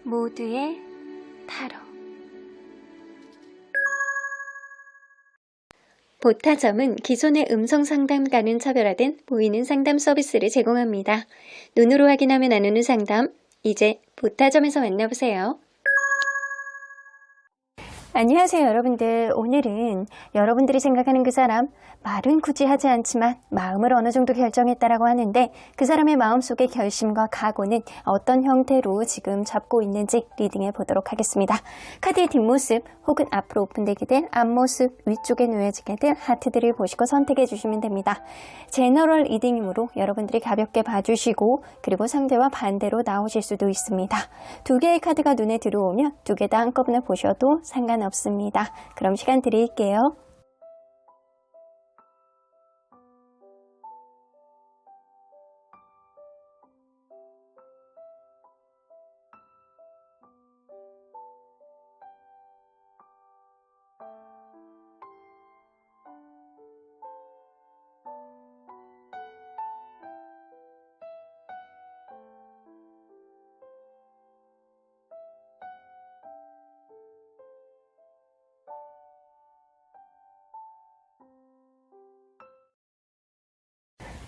모두의 타로. 보타점은 기존의 음성 상담과는 차별화된 보이는 상담 서비스를 제공합니다. 눈으로 확인하며 나누는 상담, 이제 보타점에서 만나보세요. 안녕하세요 여러분들. 오늘은 여러분들이 생각하는 그 사람, 말은 굳이 하지 않지만 마음을 어느 정도 결정했다라고 하는데 그 사람의 마음속의 결심과 각오는 어떤 형태로 지금 잡고 있는지 리딩해 보도록 하겠습니다. 카드의 뒷모습 혹은 앞으로 오픈되게 된 앞모습, 위쪽에 놓여지게 될 하트들을 보시고 선택해 주시면 됩니다. 제너럴 리딩이므로 여러분들이 가볍게 봐주시고 그리고 상대와 반대로 나오실 수도 있습니다. 두 개의 카드가 눈에 들어오면 두 개 다 한꺼번에 보셔도 상관없습니다. 그럼 시간 드릴게요.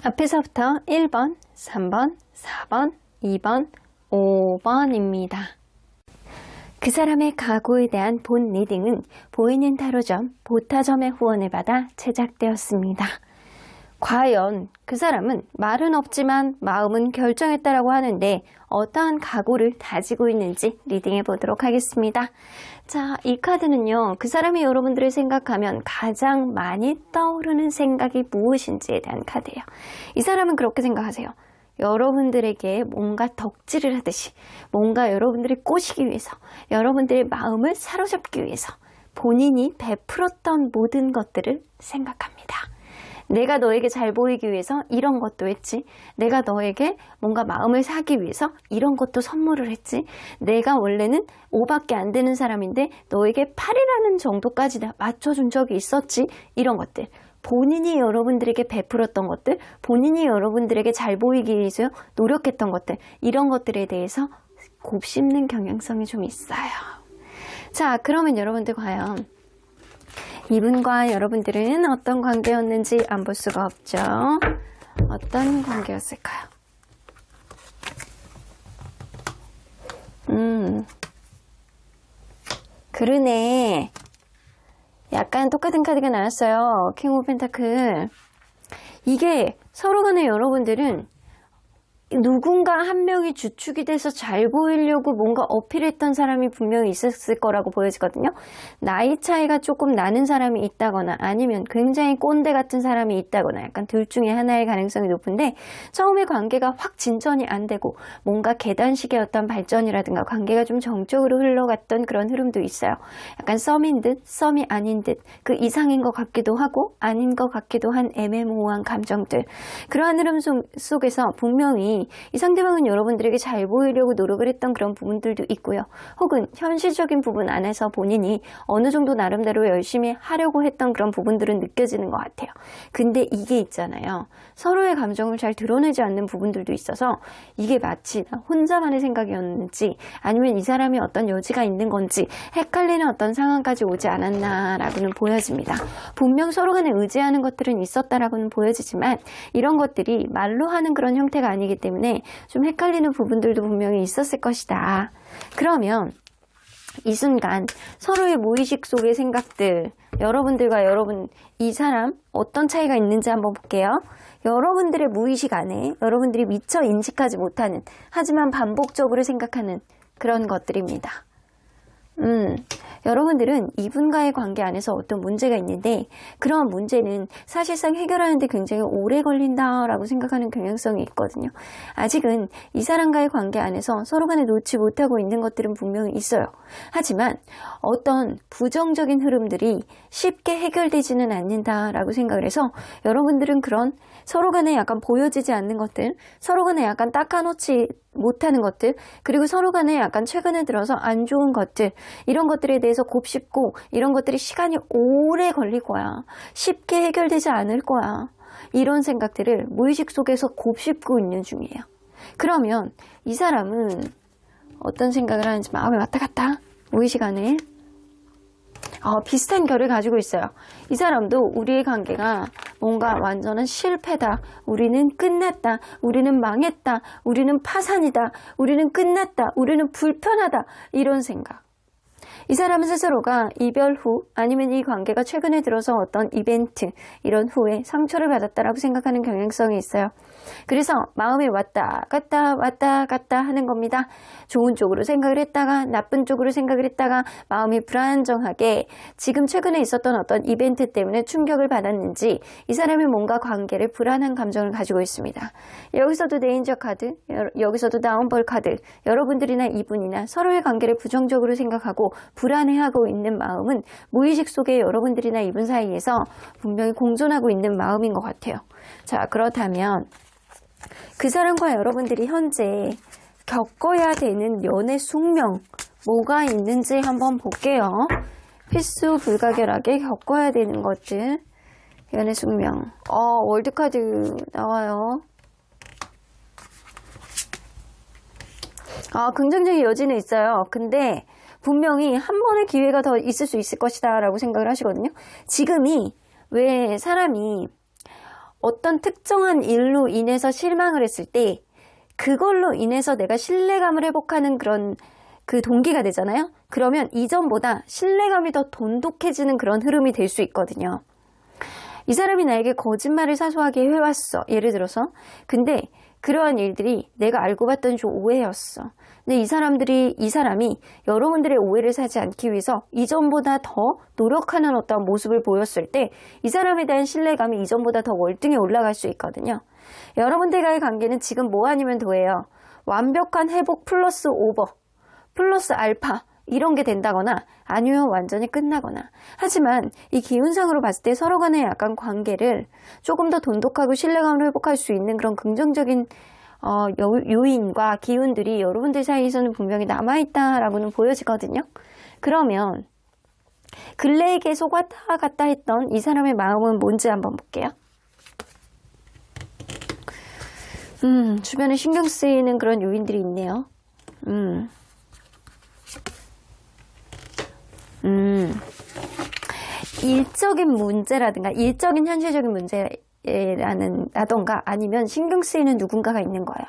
앞에서부터 1번, 3번, 4번, 2번, 5번입니다. 그 사람의 각오에 대한 본 리딩은 보이는 타로점, 보타점의 후원을 받아 제작되었습니다. 과연 그 사람은 말은 없지만 마음은 결정했다라고 하는데 어떠한 각오를 다지고 있는지 리딩해 보도록 하겠습니다. 자, 이 카드는요, 그 사람이 여러분들을 생각하면 가장 많이 떠오르는 생각이 무엇인지에 대한 카드예요. 이 사람은 그렇게 생각하세요. 여러분들에게 뭔가 덕질을 하듯이 뭔가 여러분들을 꼬시기 위해서 여러분들의 마음을 사로잡기 위해서 본인이 베풀었던 모든 것들을 생각합니다. 내가 너에게 잘 보이기 위해서 이런 것도 했지. 내가 너에게 뭔가 마음을 사기 위해서 이런 것도 선물을 했지. 내가 원래는 5밖에 안 되는 사람인데 너에게 8이라는 정도까지 맞춰준 적이 있었지. 이런 것들. 본인이 여러분들에게 베풀었던 것들, 본인이 여러분들에게 잘 보이기 위해서 노력했던 것들, 이런 것들에 대해서 곱씹는 경향성이 좀 있어요. 자, 그러면 여러분들 과연 이분과 여러분들은 어떤 관계였는지 안 볼 수가 없죠. 어떤 관계였을까요? 그러네. 약간 똑같은 카드가 나왔어요. 킹 오브 펜타클. 이게 서로 간에 여러분들은 누군가 한 명이 주축이 돼서 잘 보이려고 뭔가 어필했던 사람이 분명히 있었을 거라고 보여지거든요. 나이 차이가 조금 나는 사람이 있다거나 아니면 굉장히 꼰대 같은 사람이 있다거나 약간 둘 중에 하나의 가능성이 높은데 처음에 관계가 확 진전이 안 되고 뭔가 계단식의 어떤 발전이라든가 관계가 좀 정적으로 흘러갔던 그런 흐름도 있어요. 약간 썸인 듯 썸이 아닌 듯 그 이상인 것 같기도 하고 아닌 것 같기도 한 애매모호한 감정들. 그러한 흐름 속에서 분명히 이 상대방은 여러분들에게 잘 보이려고 노력을 했던 그런 부분들도 있고요. 혹은 현실적인 부분 안에서 본인이 어느 정도 나름대로 열심히 하려고 했던 그런 부분들은 느껴지는 것 같아요. 근데 이게 있잖아요. 서로의 감정을 잘 드러내지 않는 부분들도 있어서 이게 마치 나 혼자만의 생각이었는지 아니면 이 사람이 어떤 여지가 있는 건지 헷갈리는 어떤 상황까지 오지 않았나라고는 보여집니다. 분명 서로 간에 의지하는 것들은 있었다라고는 보여지지만 이런 것들이 말로 하는 그런 형태가 아니기 때문에 좀 헷갈리는 부분들도 분명히 있었을 것이다. 그러면 이 순간 서로의 무의식 속의 생각들, 여러분들과 여러분, 이 사람 어떤 차이가 있는지 한번 볼게요. 여러분들의 무의식 안에 여러분들이 미처 인식하지 못하는 하지만 반복적으로 생각하는 그런 것들입니다. 여러분들은 이분과의 관계 안에서 어떤 문제가 있는데 그런 문제는 사실상 해결하는데 굉장히 오래 걸린다라고 생각하는 경향성이 있거든요. 아직은 이 사람과의 관계 안에서 서로 간에 놓지 못하고 있는 것들은 분명히 있어요. 하지만 어떤 부정적인 흐름들이 쉽게 해결되지는 않는다라고 생각을 해서 여러분들은 그런 서로 간에 약간 보여지지 않는 것들, 서로 간에 약간 닦아놓지 못하는 것들, 그리고 서로 간에 약간 최근에 들어서 안 좋은 것들, 이런 것들에 대해서 곱씹고 이런 것들이 시간이 오래 걸릴 거야. 쉽게 해결되지 않을 거야. 이런 생각들을 무의식 속에서 곱씹고 있는 중이에요. 그러면 이 사람은 어떤 생각을 하는지 마음이 왔다 갔다 무의식간에 비슷한 결을 가지고 있어요. 이 사람도 우리의 관계가 뭔가 완전한 실패다, 우리는 끝났다, 우리는 망했다, 우리는 파산이다, 우리는 끝났다, 우리는 불편하다, 이런 생각. 이 사람은 스스로가 이별 후 아니면 이 관계가 최근에 들어서 어떤 이벤트 이런 후에 상처를 받았다라고 생각하는 경향성이 있어요. 그래서 마음이 왔다 갔다 하는 겁니다. 좋은 쪽으로 생각을 했다가 나쁜 쪽으로 생각을 했다가 마음이 불안정하게 지금 최근에 있었던 어떤 이벤트 때문에 충격을 받았는지 이 사람이 뭔가 관계를 불안한 감정을 가지고 있습니다. 여기서도 데인저 카드, 여기서도 다운볼 카드, 여러분들이나 이분이나 서로의 관계를 부정적으로 생각하고 불안해하고 있는 마음은 무의식 속에 여러분들이나 이분 사이에서 분명히 공존하고 있는 마음인 것 같아요. 자, 그렇다면 그 사람과 여러분들이 현재 겪어야 되는 연애 숙명 뭐가 있는지 한번 볼게요. 필수 불가결하게 겪어야 되는 것들 연애 숙명. 월드카드 나와요. 긍정적인 여지는 있어요. 근데 분명히 한 번의 기회가 더 있을 수 있을 것이다 라고 생각을 하시거든요. 지금이 왜 사람이 어떤 특정한 일로 인해서 실망을 했을 때 그걸로 인해서 내가 신뢰감을 회복하는 그런 그 동기가 되잖아요. 그러면 이전보다 신뢰감이 더 돈독해지는 그런 흐름이 될 수 있거든요. 이 사람이 나에게 거짓말을 사소하게 해왔어. 예를 들어서. 근데 그러한 일들이 내가 알고 봤던 좀 오해였어. 근데 이 사람이 여러분들의 오해를 사지 않기 위해서 이전보다 더 노력하는 어떤 모습을 보였을 때 이 사람에 대한 신뢰감이 이전보다 더 월등히 올라갈 수 있거든요. 여러분들과의 관계는 지금 뭐 아니면 도예요. 완벽한 회복 플러스 오버, 플러스 알파 이런 게 된다거나 아니면 완전히 끝나거나. 하지만 이 기운상으로 봤을 때 서로 간의 약간 관계를 조금 더 돈독하고 신뢰감을 회복할 수 있는 그런 긍정적인 요인과 기운들이 여러분들 사이에서는 분명히 남아있다라고는 보여지거든요. 그러면 근래에 계속 왔다 갔다 했던 이 사람의 마음은 뭔지 한번 볼게요. 주변에 신경 쓰이는 그런 요인들이 있네요. 일적인 문제라든가 일적인 현실적인 문제라던가 아니면 신경 쓰이는 누군가가 있는 거예요.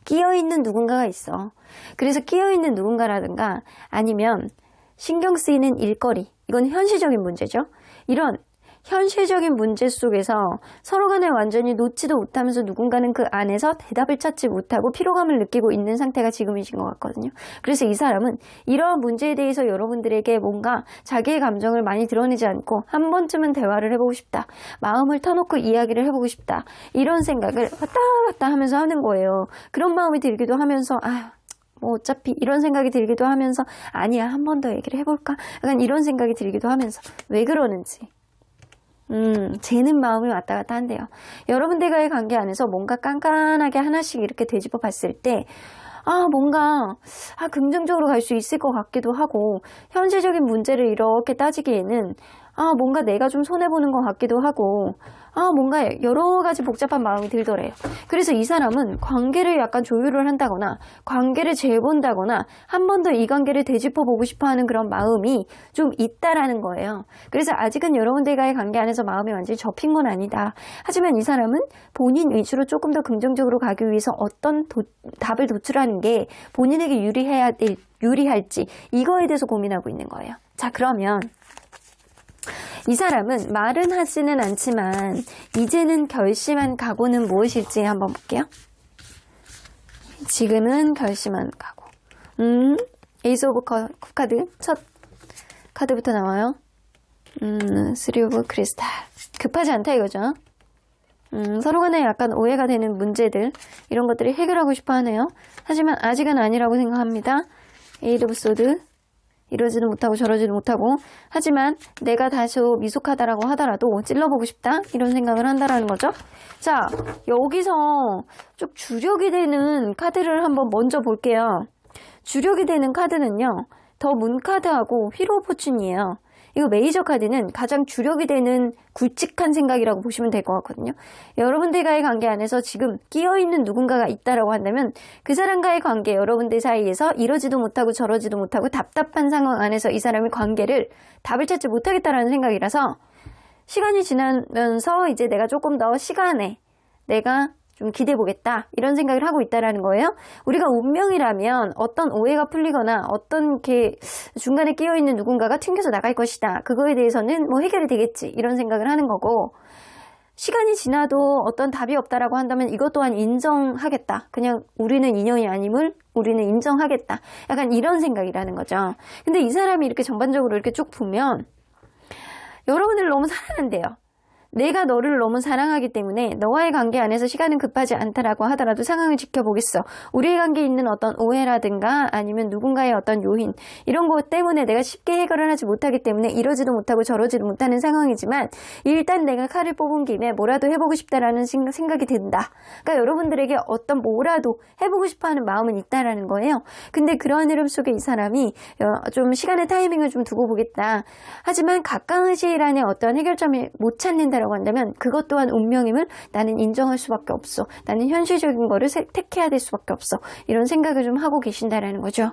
끼어있는 누군가가 있어. 그래서 끼어있는 누군가라든가 아니면 신경 쓰이는 일거리, 이건 현실적인 문제죠. 이런 현실적인 문제 속에서 서로 간에 완전히 놓지도 못하면서 누군가는 그 안에서 대답을 찾지 못하고 피로감을 느끼고 있는 상태가 지금이신 것 같거든요. 그래서 이 사람은 이러한 문제에 대해서 여러분들에게 뭔가 자기의 감정을 많이 드러내지 않고 한 번쯤은 대화를 해보고 싶다. 마음을 터놓고 이야기를 해보고 싶다. 이런 생각을 왔다 갔다 하면서 하는 거예요. 그런 마음이 들기도 하면서 뭐 어차피 이런 생각이 들기도 하면서 아니야 한 번 더 얘기를 해볼까? 약간 이런 생각이 들기도 하면서 왜 그러는지 쟤는 마음이 왔다 갔다 한대요. 여러분들과의 관계 안에서 뭔가 깐깐하게 하나씩 이렇게 되짚어 봤을 때 뭔가 긍정적으로 갈 수 있을 것 같기도 하고 현실적인 문제를 이렇게 따지기에는 뭔가 내가 좀 손해보는 것 같기도 하고 뭔가 여러 가지 복잡한 마음이 들더래요. 그래서 이 사람은 관계를 약간 조율을 한다거나 관계를 재본다거나 한 번 더 이 관계를 되짚어보고 싶어하는 그런 마음이 좀 있다라는 거예요. 그래서 아직은 여러분들과의 관계 안에서 마음이 완전히 접힌 건 아니다. 하지만 이 사람은 본인 위주로 조금 더 긍정적으로 가기 위해서 어떤 답을 도출하는 게 본인에게 유리할지 이거에 대해서 고민하고 있는 거예요. 자, 그러면 이 사람은 말은 하지는 않지만 이제는 결심한 각오는 무엇일지 한번 볼게요. 지금은 결심한 각오. 에이스 오브 카드 첫 카드부터 나와요. 3 오브 크리스탈. 급하지 않다 이거죠. 서로 간에 약간 오해가 되는 문제들 이런 것들이 해결하고 싶어 하네요. 하지만 아직은 아니라고 생각합니다. 8 오브 소드. 이러지는 못하고 저러지는 못하고 하지만 내가 다소 미숙하다라고 하더라도 찔러보고 싶다 이런 생각을 한다라는 거죠. 자, 여기서 좀 주력이 되는 카드를 한번 먼저 볼게요. 주력이 되는 카드는요. 더 문 카드하고 휘로 포춘이에요. 이거 메이저 카드는 가장 주력이 되는 굵직한 생각이라고 보시면 될 것 같거든요. 여러분들과의 관계 안에서 지금 끼어있는 누군가가 있다라고 한다면 그 사람과의 관계, 여러분들 사이에서 이러지도 못하고 저러지도 못하고 답답한 상황 안에서 이 사람의 관계를 답을 찾지 못하겠다라는 생각이라서 시간이 지나면서 이제 내가 조금 더 시간에 내가 좀 기대보겠다 이런 생각을 하고 있다라는 거예요. 우리가 운명이라면 어떤 오해가 풀리거나 어떤 이렇게 중간에 끼어있는 누군가가 튕겨서 나갈 것이다. 그거에 대해서는 뭐 해결이 되겠지 이런 생각을 하는 거고, 시간이 지나도 어떤 답이 없다라고 한다면 이것 또한 인정하겠다. 그냥 우리는 인연이 아님을 우리는 인정하겠다. 약간 이런 생각이라는 거죠. 근데 이 사람이 이렇게 전반적으로 이렇게 쭉 보면 여러분을 너무 사랑한대요. 내가 너를 너무 사랑하기 때문에 너와의 관계 안에서 시간은 급하지 않다라고 하더라도 상황을 지켜보겠어. 우리의 관계에 있는 어떤 오해라든가 아니면 누군가의 어떤 요인 이런 것 때문에 내가 쉽게 해결을 하지 못하기 때문에 이러지도 못하고 저러지도 못하는 상황이지만 일단 내가 칼을 뽑은 김에 뭐라도 해보고 싶다라는 생각이 든다. 그러니까 여러분들에게 어떤 뭐라도 해보고 싶어하는 마음은 있다라는 거예요. 근데 그러한 흐름 속에 이 사람이 좀 시간의 타이밍을 좀 두고 보겠다. 하지만 가까운 시일 안에 어떤 해결점을 못 찾는다 라고 한다면 그것 또한 운명임을 나는 인정할 수밖에 없어. 나는 현실적인 거를 택해야 될 수밖에 없어. 이런 생각을 좀 하고 계신다라는 거죠.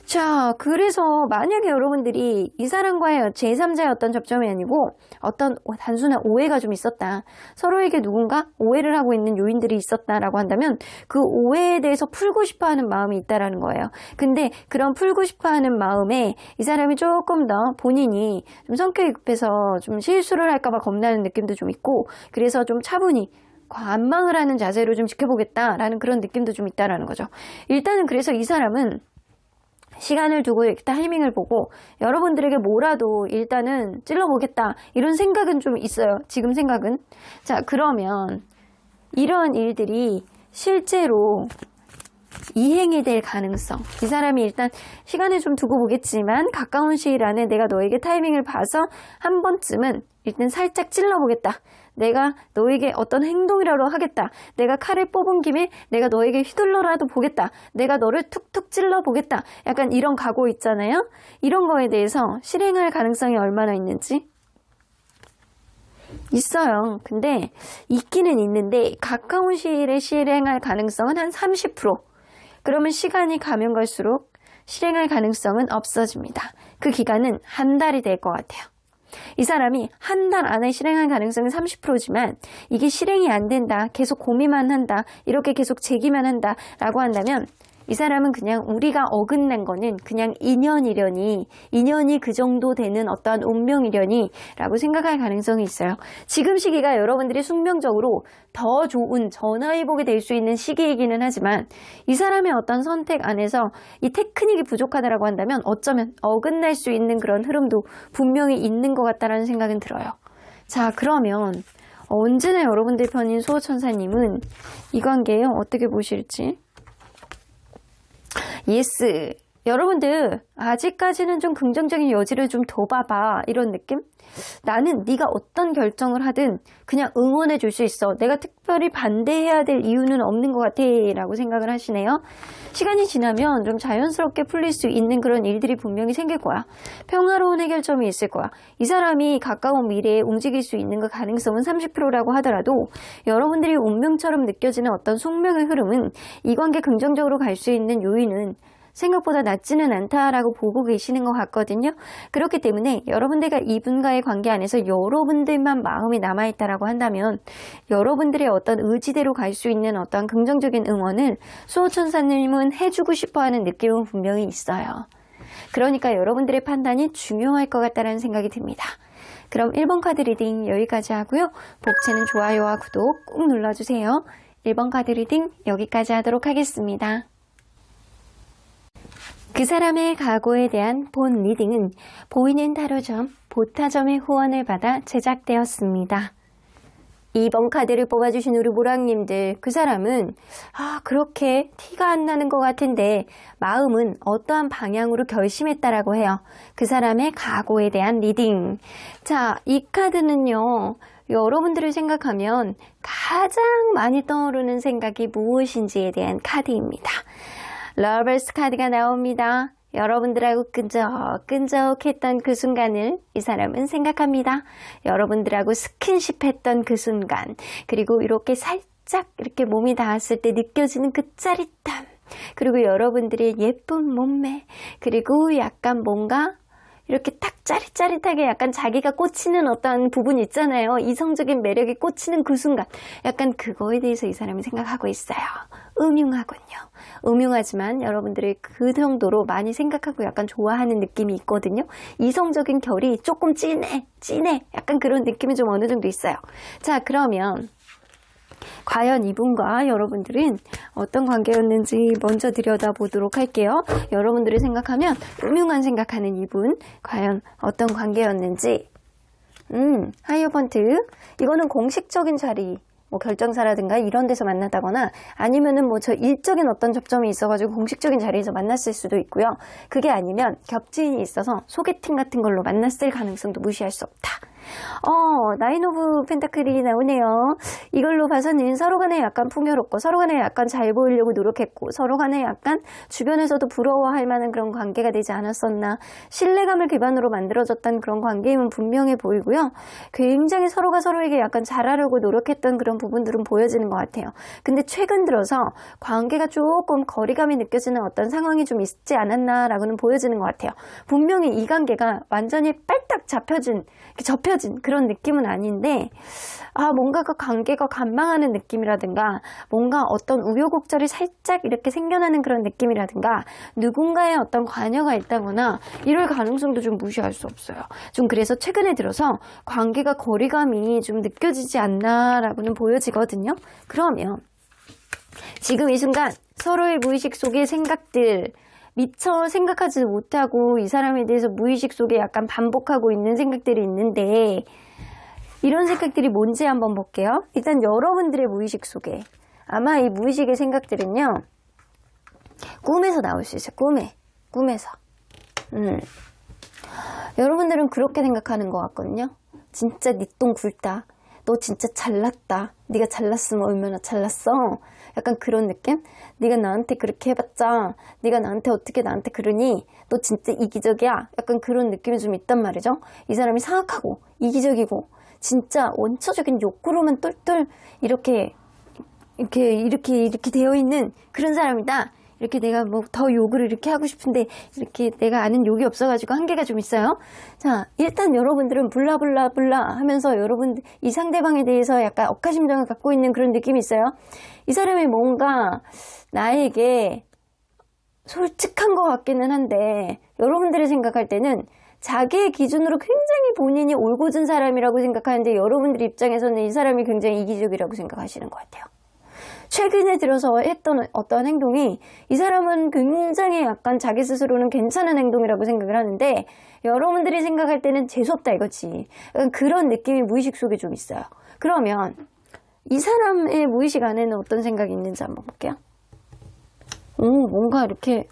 자, 그래서 만약에 여러분들이 이 사람과의 제3자의 어떤 접점이 아니고 어떤 단순한 오해가 좀 있었다. 서로에게 누군가 오해를 하고 있는 요인들이 있었다라고 한다면 그 오해에 대해서 풀고 싶어하는 마음이 있다라는 거예요. 근데 그런 풀고 싶어하는 마음에 이 사람이 조금 더 본인이 좀 성격이 급해서 좀 실수를 할까봐 겁나는 느낌도 좀 있고, 그래서 좀 차분히 관망을 하는 자세로 좀 지켜보겠다라는 그런 느낌도 좀 있다라는 거죠. 일단은 그래서 이 사람은 시간을 두고 이렇게 타이밍을 보고 여러분들에게 뭐라도 일단은 찔러보겠다 이런 생각은 좀 있어요. 지금 생각은. 자, 그러면 이런 일들이 실제로 이행이 될 가능성, 이 사람이 일단 시간을 좀 두고 보겠지만 가까운 시일 안에 내가 너에게 타이밍을 봐서 한 번쯤은 일단 살짝 찔러보겠다. 내가 너에게 어떤 행동이라도 하겠다. 내가 칼을 뽑은 김에 내가 너에게 휘둘러라도 보겠다. 내가 너를 툭툭 찔러보겠다. 약간 이런 각오 있잖아요. 이런 거에 대해서 실행할 가능성이 얼마나 있는지 있어요. 근데 있기는 있는데 가까운 시일에 실행할 가능성은 한 30%. 그러면 시간이 가면 갈수록 실행할 가능성은 없어집니다. 그 기간은 한 달이 될 것 같아요. 이 사람이 한 달 안에 실행할 가능성은 30%지만 이게 실행이 안 된다, 계속 고민만 한다, 이렇게 계속 제기만 한다 라고 한다면 이 사람은 그냥 우리가 어긋난 거는 그냥 인연이 그 정도 되는 어떠한 운명이려니 라고 생각할 가능성이 있어요. 지금 시기가 여러분들이 숙명적으로 더 좋은 전화위복이 될 수 있는 시기이기는 하지만 이 사람의 어떤 선택 안에서 이 테크닉이 부족하다라고 한다면 어쩌면 어긋날 수 있는 그런 흐름도 분명히 있는 것 같다라는 생각은 들어요. 자, 그러면 언제나 여러분들 편인 수호천사님은 이 관계에 어떻게 보실지. 예스. 여러분들 아직까지는 좀 긍정적인 여지를 좀 더 봐봐 이런 느낌? 나는 네가 어떤 결정을 하든 그냥 응원해 줄 수 있어. 내가 특별히 반대해야 될 이유는 없는 것 같아 라고 생각을 하시네요. 시간이 지나면 좀 자연스럽게 풀릴 수 있는 그런 일들이 분명히 생길 거야. 평화로운 해결점이 있을 거야. 이 사람이 가까운 미래에 움직일 수 있는 그 가능성은 30%라고 하더라도 여러분들이 운명처럼 느껴지는 어떤 숙명의 흐름은 이 관계 긍정적으로 갈 수 있는 요인은 생각보다 낮지는 않다라고 보고 계시는 것 같거든요. 그렇기 때문에 여러분들과 이분과의 관계 안에서 여러분들만 마음이 남아있다라고 한다면 여러분들의 어떤 의지대로 갈 수 있는 어떤 긍정적인 응원을 수호천사님은 해주고 싶어하는 느낌은 분명히 있어요. 그러니까 여러분들의 판단이 중요할 것 같다는 생각이 듭니다. 그럼 1번 카드 리딩 여기까지 하고요. 복채는 좋아요와 구독 꾹 눌러주세요. 1번 카드 리딩 여기까지 하도록 하겠습니다. 그 사람의 각오에 대한 본 리딩은 보이는 타로점 보타점의 후원을 받아 제작되었습니다. 2번 카드를 뽑아주신 우리 모랑님들, 그 사람은 그렇게 티가 안 나는 것 같은데 마음은 어떠한 방향으로 결심했다라고 해요. 그 사람의 각오에 대한 리딩. 자, 이 카드는요, 여러분들을 생각하면 가장 많이 떠오르는 생각이 무엇인지에 대한 카드입니다. 러버스 카드가 나옵니다. 여러분들하고 끈적끈적했던 그 순간을 이 사람은 생각합니다. 여러분들하고 스킨십 했던 그 순간, 그리고 이렇게 살짝 이렇게 몸이 닿았을 때 느껴지는 그 짜릿함, 그리고 여러분들의 예쁜 몸매, 그리고 약간 뭔가 이렇게 딱 짜릿짜릿하게 약간 자기가 꽂히는 어떤 부분 있잖아요. 이성적인 매력에 꽂히는 그 순간, 약간 그거에 대해서 이 사람이 생각하고 있어요. 음흉하군요. 음흉하지만 여러분들이 그 정도로 많이 생각하고 약간 좋아하는 느낌이 있거든요. 이성적인 결이 조금 진해 약간 그런 느낌이 좀 어느 정도 있어요. 자, 그러면 과연 이분과 여러분들은 어떤 관계였는지 먼저 들여다보도록 할게요. 여러분들이 생각하면 음흉한 생각하는 이분, 과연 어떤 관계였는지. 하이어번트, 이거는 공식적인 자리, 뭐 결정사라든가 이런 데서 만났다거나 아니면은 뭐 저 일적인 어떤 접점이 있어가지고 공식적인 자리에서 만났을 수도 있고요. 그게 아니면 겹지인이 있어서 소개팅 같은 걸로 만났을 가능성도 무시할 수 없다. 나인 오브 펜타클이 나오네요. 이걸로 봐서는 서로 간에 약간 풍요롭고 서로 간에 약간 잘 보이려고 노력했고 서로 간에 약간 주변에서도 부러워할 만한 그런 관계가 되지 않았었나. 신뢰감을 기반으로 만들어졌던 그런 관계임은 분명해 보이고요. 굉장히 서로가 서로에게 약간 잘하려고 노력했던 그런 부분들은 보여지는 것 같아요. 근데 최근 들어서 관계가 조금 거리감이 느껴지는 어떤 상황이 좀 있지 않았나라고는 보여지는 것 같아요. 분명히 이 관계가 완전히 빨딱 접혀진 그런 느낌은 아닌데, 뭔가 그 관계가 간망하는 느낌이라든가, 뭔가 어떤 우여곡절이 살짝 이렇게 생겨나는 그런 느낌이라든가, 누군가의 어떤 관여가 있다거나, 이럴 가능성도 좀 무시할 수 없어요. 좀 그래서 최근에 들어서 관계가 거리감이 좀 느껴지지 않나라고는 보여지거든요. 그러면, 지금 이 순간 서로의 무의식 속의 생각들, 미처 생각하지 못하고 이 사람에 대해서 무의식 속에 약간 반복하고 있는 생각들이 있는데, 이런 생각들이 뭔지 한번 볼게요. 일단 여러분들의 무의식 속에, 아마 이 무의식의 생각들은요, 꿈에서 나올 수 있어요. 꿈에서. 여러분들은 그렇게 생각하는 것 같거든요. 진짜 네 똥 굵다. 너 진짜 잘났다. 네가 잘났으면 얼마나 잘났어. 약간 그런 느낌? 네가 나한테 그렇게 해봤자 네가 나한테 어떻게 나한테 그러니? 너 진짜 이기적이야. 약간 그런 느낌이 좀 있단 말이죠. 이 사람이 사악하고 이기적이고 진짜 원초적인 욕구로만 똘똘 이렇게 되어 있는 그런 사람이다. 이렇게 내가 뭐 더 욕을 이렇게 하고 싶은데 이렇게 내가 아는 욕이 없어가지고 한계가 좀 있어요. 자, 일단 여러분들은 블라블라블라 하면서 여러분 이 상대방에 대해서 약간 억하심정을 갖고 있는 그런 느낌이 있어요. 이 사람이 뭔가 나에게 솔직한 것 같기는 한데 여러분들이 생각할 때는 자기의 기준으로 굉장히 본인이 올곧은 사람이라고 생각하는데 여러분들 입장에서는 이 사람이 굉장히 이기적이라고 생각하시는 것 같아요. 최근에 들어서 했던 어떤 행동이 이 사람은 굉장히 약간 자기 스스로는 괜찮은 행동이라고 생각을 하는데 여러분들이 생각할 때는 재수없다 이거지. 약간 그런 느낌이 무의식 속에 좀 있어요. 그러면 이 사람의 무의식 안에는 어떤 생각이 있는지 한번 볼게요. 뭔가 이렇게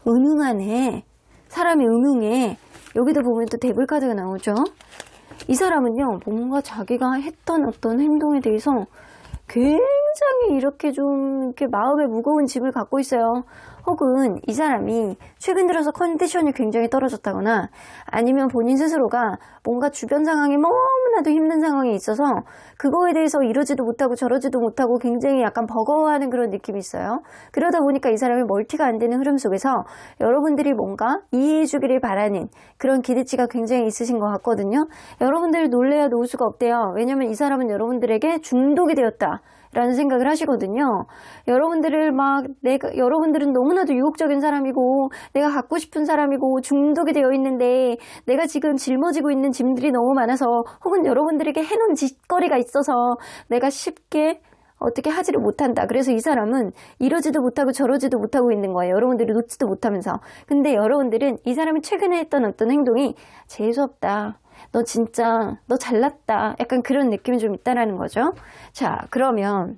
음흉하네. 사람이 음흉해. 여기도 보면 또 데블 카드가 나오죠. 이 사람은요, 뭔가 자기가 했던 어떤 행동에 대해서 굉장히 이렇게 좀 이렇게 마음에 무거운 짐을 갖고 있어요. 혹은 이 사람이 최근 들어서 컨디션이 굉장히 떨어졌다거나 아니면 본인 스스로가 뭔가 주변 상황이 너무나도 힘든 상황이 있어서 그거에 대해서 이러지도 못하고 저러지도 못하고 굉장히 약간 버거워하는 그런 느낌이 있어요. 그러다 보니까 이 사람이 멀티가 안 되는 흐름 속에서 여러분들이 뭔가 이해해 주기를 바라는 그런 기대치가 굉장히 있으신 것 같거든요. 여러분들이 놀래야 놓을 수가 없대요. 왜냐면 이 사람은 여러분들에게 중독이 되었다 라는 생각을 하시거든요. 여러분들은 너무나도 유혹적인 사람이고 내가 갖고 싶은 사람이고 중독이 되어 있는데 내가 지금 짊어지고 있는 짐들이 너무 많아서 혹은 여러분들에게 해놓은 짓거리가 있어서 내가 쉽게 어떻게 하지를 못한다. 그래서 이 사람은 이러지도 못하고 저러지도 못하고 있는 거예요. 여러분들이 놓지도 못하면서. 근데 여러분들은 이 사람이 최근에 했던 어떤 행동이 재수없다. 너 진짜 너 잘났다. 약간 그런 느낌이 좀 있다라는 거죠. 자, 그러면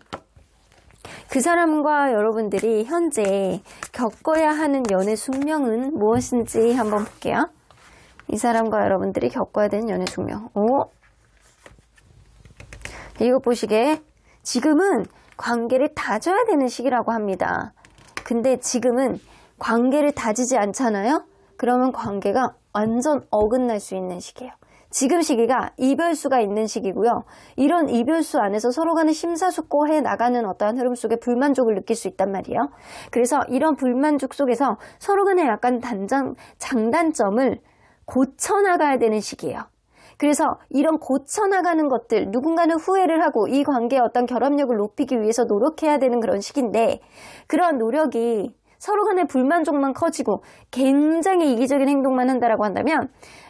그 사람과 여러분들이 현재 겪어야 하는 연애 숙명은 무엇인지 한번 볼게요. 이 사람과 여러분들이 겪어야 되는 연애 숙명. 이거 보시게 지금은 관계를 다져야 되는 시기라고 합니다. 근데 지금은 관계를 다지지 않잖아요? 그러면 관계가 완전 어긋날 수 있는 시기예요. 지금 시기가 이별수가 있는 시기고요. 이런 이별수 안에서 서로 간에 심사숙고해 나가는 어떠한 흐름 속에 불만족을 느낄 수 있단 말이에요. 그래서 이런 불만족 속에서 서로 간에 약간 장단점을 고쳐나가야 되는 시기예요. 그래서 이런 고쳐나가는 것들, 누군가는 후회를 하고 이 관계의 어떤 결합력을 높이기 위해서 노력해야 되는 그런 시기인데, 그런 노력이 서로 간의 불만족만 커지고 굉장히 이기적인 행동만 한다라고 한다면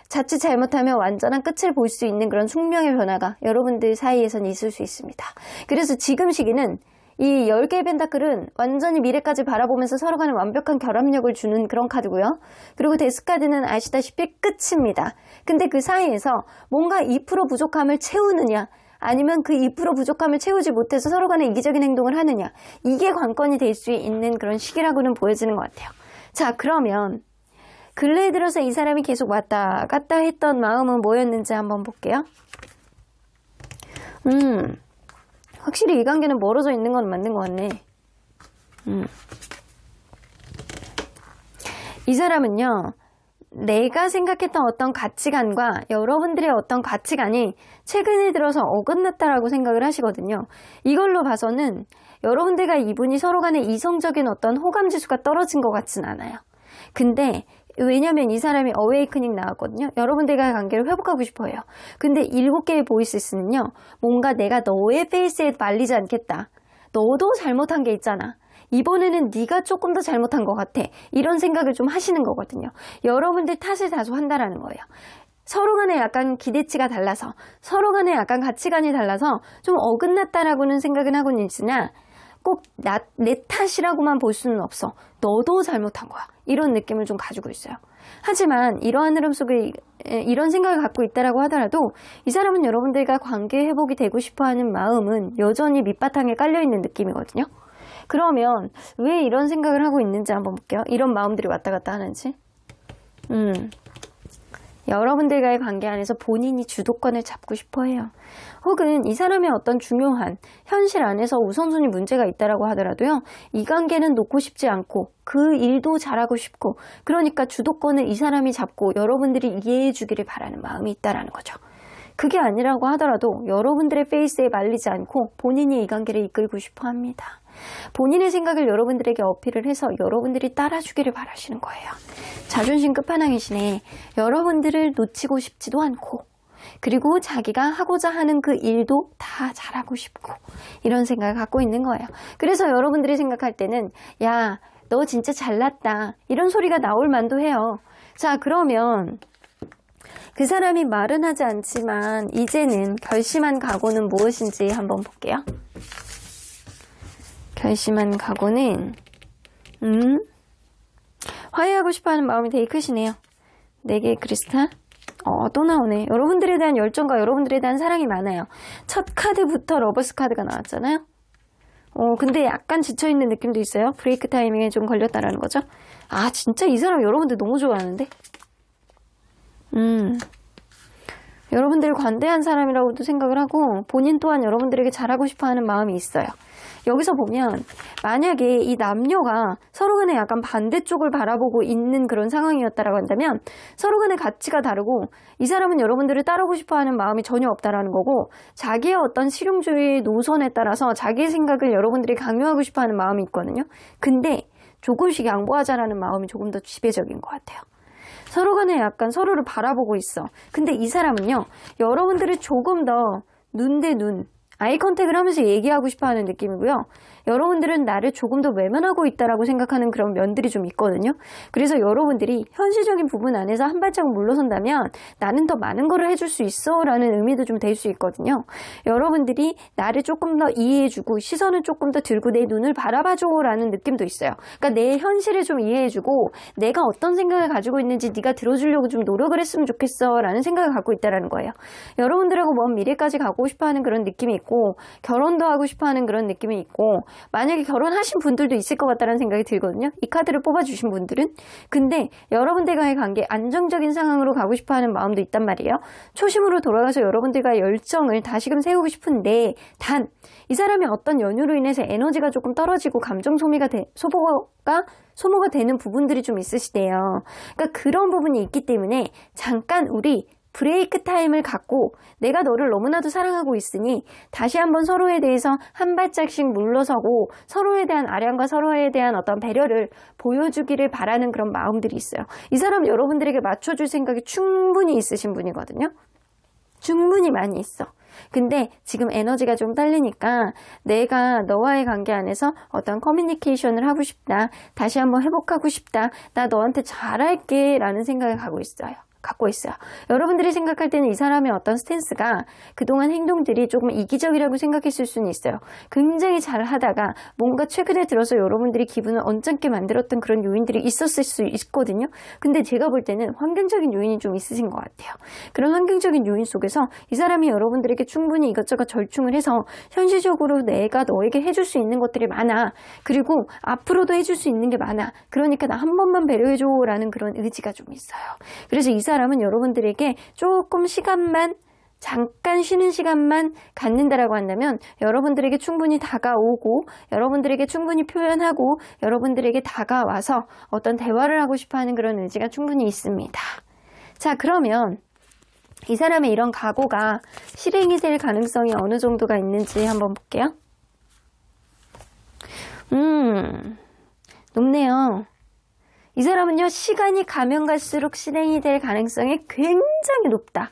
자칫 잘못하면 완전한 끝을 볼 수 있는 그런 숙명의 변화가 여러분들 사이에선 있을 수 있습니다. 그래서 지금 시기는 이 10개의 펜타클은 완전히 미래까지 바라보면서 서로 간에 완벽한 결합력을 주는 그런 카드고요. 그리고 데스카드는 아시다시피 끝입니다. 근데 그 사이에서 뭔가 2% 부족함을 채우느냐, 아니면 그 2% 부족함을 채우지 못해서 서로 간에 이기적인 행동을 하느냐, 이게 관건이 될 수 있는 그런 시기라고는 보여지는 것 같아요. 자, 그러면 근래에 들어서 이 사람이 계속 왔다 갔다 했던 마음은 뭐였는지 한번 볼게요. 확실히 이 관계는 멀어져 있는 건 맞는 것 같네. 이 사람은요, 내가 생각했던 어떤 가치관과 여러분들의 어떤 가치관이 최근에 들어서 어긋났다라고 생각을 하시거든요. 이걸로 봐서는 여러분들과 이분이 서로 간에 이성적인 어떤 호감 지수가 떨어진 것 같진 않아요. 근데 왜냐면 이 사람이 어웨이크닝 나왔거든요. 여러분들과의 관계를 회복하고 싶어 해요. 근데 7개의 보이스는요, 뭔가 내가 너의 페이스에 말리지 않겠다. 너도 잘못한 게 있잖아. 이번에는 네가 조금 더 잘못한 것 같아. 이런 생각을 좀 하시는 거거든요. 여러분들 탓을 다소 한다라는 거예요. 서로 간에 약간 기대치가 달라서, 서로 간에 약간 가치관이 달라서 좀 어긋났다라고는 생각은 하고는 있으나 꼭 내 탓이라고만 볼 수는 없어. 너도 잘못한 거야. 이런 느낌을 좀 가지고 있어요. 하지만 이러한 흐름 속에 이런 생각을 갖고 있다라고 하더라도 이 사람은 여러분들과 관계 회복이 되고 싶어하는 마음은 여전히 밑바탕에 깔려있는 느낌이거든요. 그러면 왜 이런 생각을 하고 있는지 한번 볼게요. 이런 마음들이 왔다 갔다 하는지. 여러분들과의 관계 안에서 본인이 주도권을 잡고 싶어 해요. 혹은 이 사람의 어떤 중요한 현실 안에서 우선순위 문제가 있다라고 하더라도요, 이 관계는 놓고 싶지 않고 그 일도 잘하고 싶고, 그러니까 주도권을 이 사람이 잡고 여러분들이 이해해 주기를 바라는 마음이 있다라는 거죠. 그게 아니라고 하더라도 여러분들의 페이스에 말리지 않고 본인이 이 관계를 이끌고 싶어 합니다. 본인의 생각을 여러분들에게 어필을 해서 여러분들이 따라주기를 바라시는 거예요. 자존심 끝판왕이시네. 여러분들을 놓치고 싶지도 않고, 그리고 자기가 하고자 하는 그 일도 다 잘하고 싶고, 이런 생각을 갖고 있는 거예요. 그래서 여러분들이 생각할 때는 야, 너 진짜 잘났다, 이런 소리가 나올 만도 해요. 자, 그러면 그 사람이 말은 하지 않지만 이제는 결심한 각오는 무엇인지 한번 볼게요. 결심한 각오는 화해하고 싶어하는 마음이 되게 크시네요. 4개의 크리스탈. 또 나오네. 여러분들에 대한 열정과 여러분들에 대한 사랑이 많아요. 첫 카드부터 러버스 카드가 나왔잖아요. 근데 약간 지쳐있는 느낌도 있어요. 브레이크 타이밍에 좀 걸렸다라는 거죠. 아, 진짜 이 사람 여러분들 너무 좋아하는데? 여러분들 관대한 사람이라고도 생각을 하고, 본인 또한 여러분들에게 잘하고 싶어하는 마음이 있어요. 여기서 보면 만약에 이 남녀가 서로 간에 약간 반대쪽을 바라보고 있는 그런 상황이었다라고 한다면 서로 간의 가치가 다르고, 이 사람은 여러분들을 따르고 싶어하는 마음이 전혀 없다라는 거고, 자기의 어떤 실용주의 노선에 따라서 자기의 생각을 여러분들이 강요하고 싶어하는 마음이 있거든요. 근데 조금씩 양보하자라는 마음이 조금 더 지배적인 것 같아요. 서로 간에 약간 서로를 바라보고 있어. 근데 이 사람은요, 여러분들을 조금 더 눈 대 눈, 아이 컨택을 하면서 얘기하고 싶어하는 느낌이고요. 여러분들은 나를 조금 더 외면하고 있다라고 생각하는 그런 면들이 좀 있거든요. 그래서 여러분들이 현실적인 부분 안에서 한 발자국 물러선다면 나는 더 많은 거를 해줄 수 있어 라는 의미도 좀 될 수 있거든요. 여러분들이 나를 조금 더 이해해주고 시선을 조금 더 들고 내 눈을 바라봐줘 라는 느낌도 있어요. 그러니까 내 현실을 좀 이해해주고 내가 어떤 생각을 가지고 있는지 네가 들어주려고 좀 노력을 했으면 좋겠어 라는 생각을 갖고 있다는 거예요. 여러분들하고 먼 미래까지 가고 싶어하는 그런 느낌이 있고, 결혼도 하고 싶어하는 그런 느낌이 있고, 만약에 결혼하신 분들도 있을 것 같다는 생각이 들거든요. 이 카드를 뽑아주신 분들은. 근데 여러분들과의 관계 안정적인 상황으로 가고 싶어하는 마음도 있단 말이에요. 초심으로 돌아가서 여러분들과의 열정을 다시금 세우고 싶은데 단 이 사람이 어떤 연유로 인해서 에너지가 조금 떨어지고 감정 소모가 되는 부분들이 좀 있으시대요. 그러니까 그런 부분이 있기 때문에 잠깐 우리 브레이크 타임을 갖고 내가 너를 너무나도 사랑하고 있으니 다시 한번 서로에 대해서 한 발짝씩 물러서고 서로에 대한 아량과 서로에 대한 어떤 배려를 보여주기를 바라는 그런 마음들이 있어요. 이 사람 여러분들에게 맞춰줄 생각이 충분히 있으신 분이거든요. 충분히 많이 있어. 근데 지금 에너지가 좀 딸리니까 내가 너와의 관계 안에서 어떤 커뮤니케이션을 하고 싶다. 다시 한번 회복하고 싶다. 나 너한테 잘할게 라는 생각을 갖고 있어요. 여러분들이 생각할 때는 이 사람의 어떤 스탠스가 그동안 행동들이 조금 이기적이라고 생각했을 수는 있어요. 굉장히 잘 하다가 뭔가 최근에 들어서 여러분들이 기분을 언짢게 만들었던 그런 요인들이 있었을 수 있거든요. 근데 제가 볼 때는 환경적인 요인이 좀 있으신 것 같아요. 그런 환경적인 요인 속에서 이 사람이 여러분들에게 충분히 이것저것 절충을 해서 현실적으로 내가 너에게 해줄 수 있는 것들이 많아. 그리고 앞으로도 해줄 수 있는 게 많아. 그러니까 나 한 번만 배려해줘 라는 그런 의지가 좀 있어요. 그래서 이 사람은 여러분들에게 조금 잠깐 쉬는 시간만 갖는다라고 한다면 여러분들에게 충분히 다가오고 여러분들에게 충분히 표현하고 여러분들에게 다가와서 어떤 대화를 하고 싶어하는 그런 의지가 충분히 있습니다. 자, 그러면 이 사람의 이런 각오가 실행이 될 가능성이 어느 정도가 있는지 한번 볼게요. 높네요. 이 사람은요, 시간이 가면 갈수록 실행이 될 가능성이 굉장히 높다.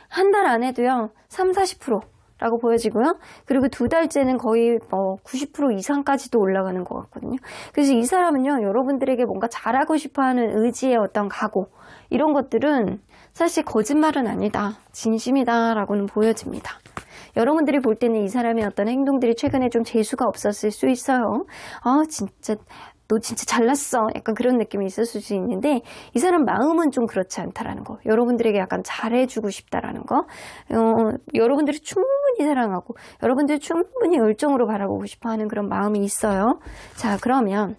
한 달 안에도요, 30-40%라고 보여지고요. 그리고 2달째는 거의 90% 이상까지도 올라가는 것 같거든요. 그래서 이 사람은요, 여러분들에게 뭔가 잘하고 싶어 하는 의지의 어떤 각오, 이런 것들은 사실 거짓말은 아니다. 진심이다. 라고는 보여집니다. 여러분들이 볼 때는 이 사람의 어떤 행동들이 최근에 좀 재수가 없었을 수 있어요. 너 진짜 잘났어. 약간 그런 느낌이 있었을 수 있는데 이 사람 마음은 좀 그렇지 않다라는 거. 여러분들에게 약간 잘해주고 싶다라는 거. 여러분들이 충분히 사랑하고 여러분들이 충분히 열정으로 바라보고 싶어하는 그런 마음이 있어요. 자, 그러면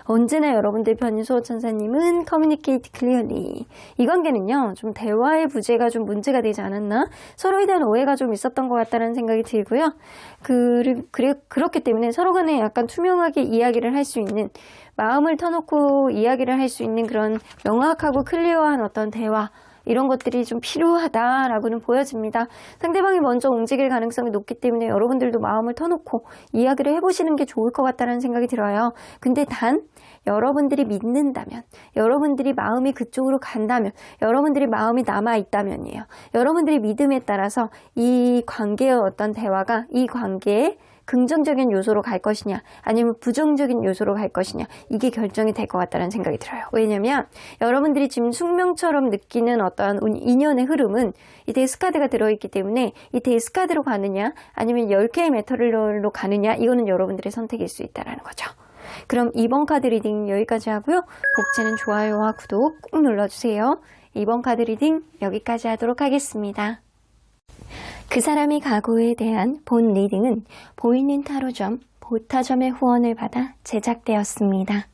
언제나 여러분들 편인 수호천사님은 communicate clearly. 이 관계는요, 좀 대화의 부재가 좀 문제가 되지 않았나? 서로에 대한 오해가 좀 있었던 것 같다는 생각이 들고요. 그렇기 때문에 서로 간에 약간 투명하게 이야기를 할 수 있는, 마음을 터놓고 이야기를 할 수 있는 그런 명확하고 클리어한 어떤 대화, 이런 것들이 좀 필요하다라고는 보여집니다. 상대방이 먼저 움직일 가능성이 높기 때문에 여러분들도 마음을 터놓고 이야기를 해보시는 게 좋을 것 같다는 생각이 들어요. 근데 단 여러분들이 믿는다면, 여러분들이 마음이 그쪽으로 간다면, 여러분들이 마음이 남아있다면이에요. 여러분들이 믿음에 따라서 이 관계의 어떤 대화가 이 관계에 긍정적인 요소로 갈 것이냐 아니면 부정적인 요소로 갈 것이냐, 이게 결정이 될 것 같다는 생각이 들어요. 왜냐면 여러분들이 지금 숙명처럼 느끼는 어떤 인연의 흐름은 이 데스카드가 들어있기 때문에 이 데스카드로 가느냐 아니면 10개의 메터럴로 가느냐, 이거는 여러분들의 선택일 수 있다는 거죠. 그럼 이번 카드 리딩 여기까지 하고요. 복제는 좋아요와 구독 꾹 눌러주세요. 이번 카드 리딩 여기까지 하도록 하겠습니다. 그 사람의 각오에 대한 본 리딩은 보이는 타로점, 보타점의 후원을 받아 제작되었습니다.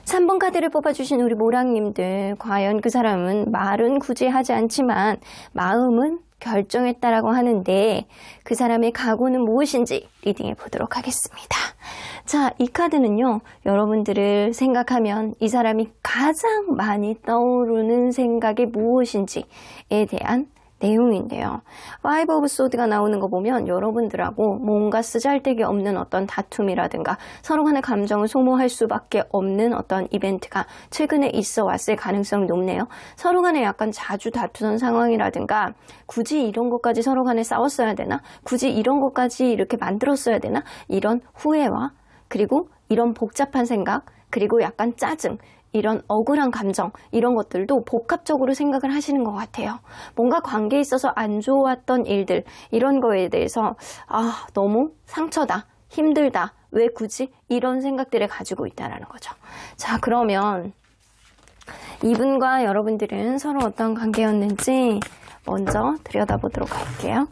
3번 카드를 뽑아주신 우리 모랑님들, 과연 그 사람은 말은 굳이 하지 않지만 마음은 결정했다라고 하는데 그 사람의 각오는 무엇인지 리딩해 보도록 하겠습니다. 자, 이 카드는요, 여러분들을 생각하면 이 사람이 가장 많이 떠오르는 생각이 무엇인지에 대한 내용인데요. 파이브 오브 소드가 나오는 거 보면 여러분들하고 뭔가 쓰잘데기 없는 어떤 다툼이라든가 서로 간의 감정을 소모할 수밖에 없는 어떤 이벤트가 최근에 있어 왔을 가능성이 높네요. 서로 간에 약간 자주 다투는 상황이라든가 굳이 이런 것까지 서로 간에 싸웠어야 되나? 굳이 이런 것까지 이렇게 만들었어야 되나? 이런 후회와 그리고 이런 복잡한 생각, 그리고 약간 짜증, 이런 억울한 감정, 이런 것들도 복합적으로 생각을 하시는 것 같아요. 뭔가 관계에 있어서 안 좋았던 일들, 이런 거에 대해서 너무 상처다, 힘들다, 왜 굳이? 이런 생각들을 가지고 있다는 거죠. 자, 그러면 이분과 여러분들은 서로 어떤 관계였는지 먼저 들여다보도록 할게요.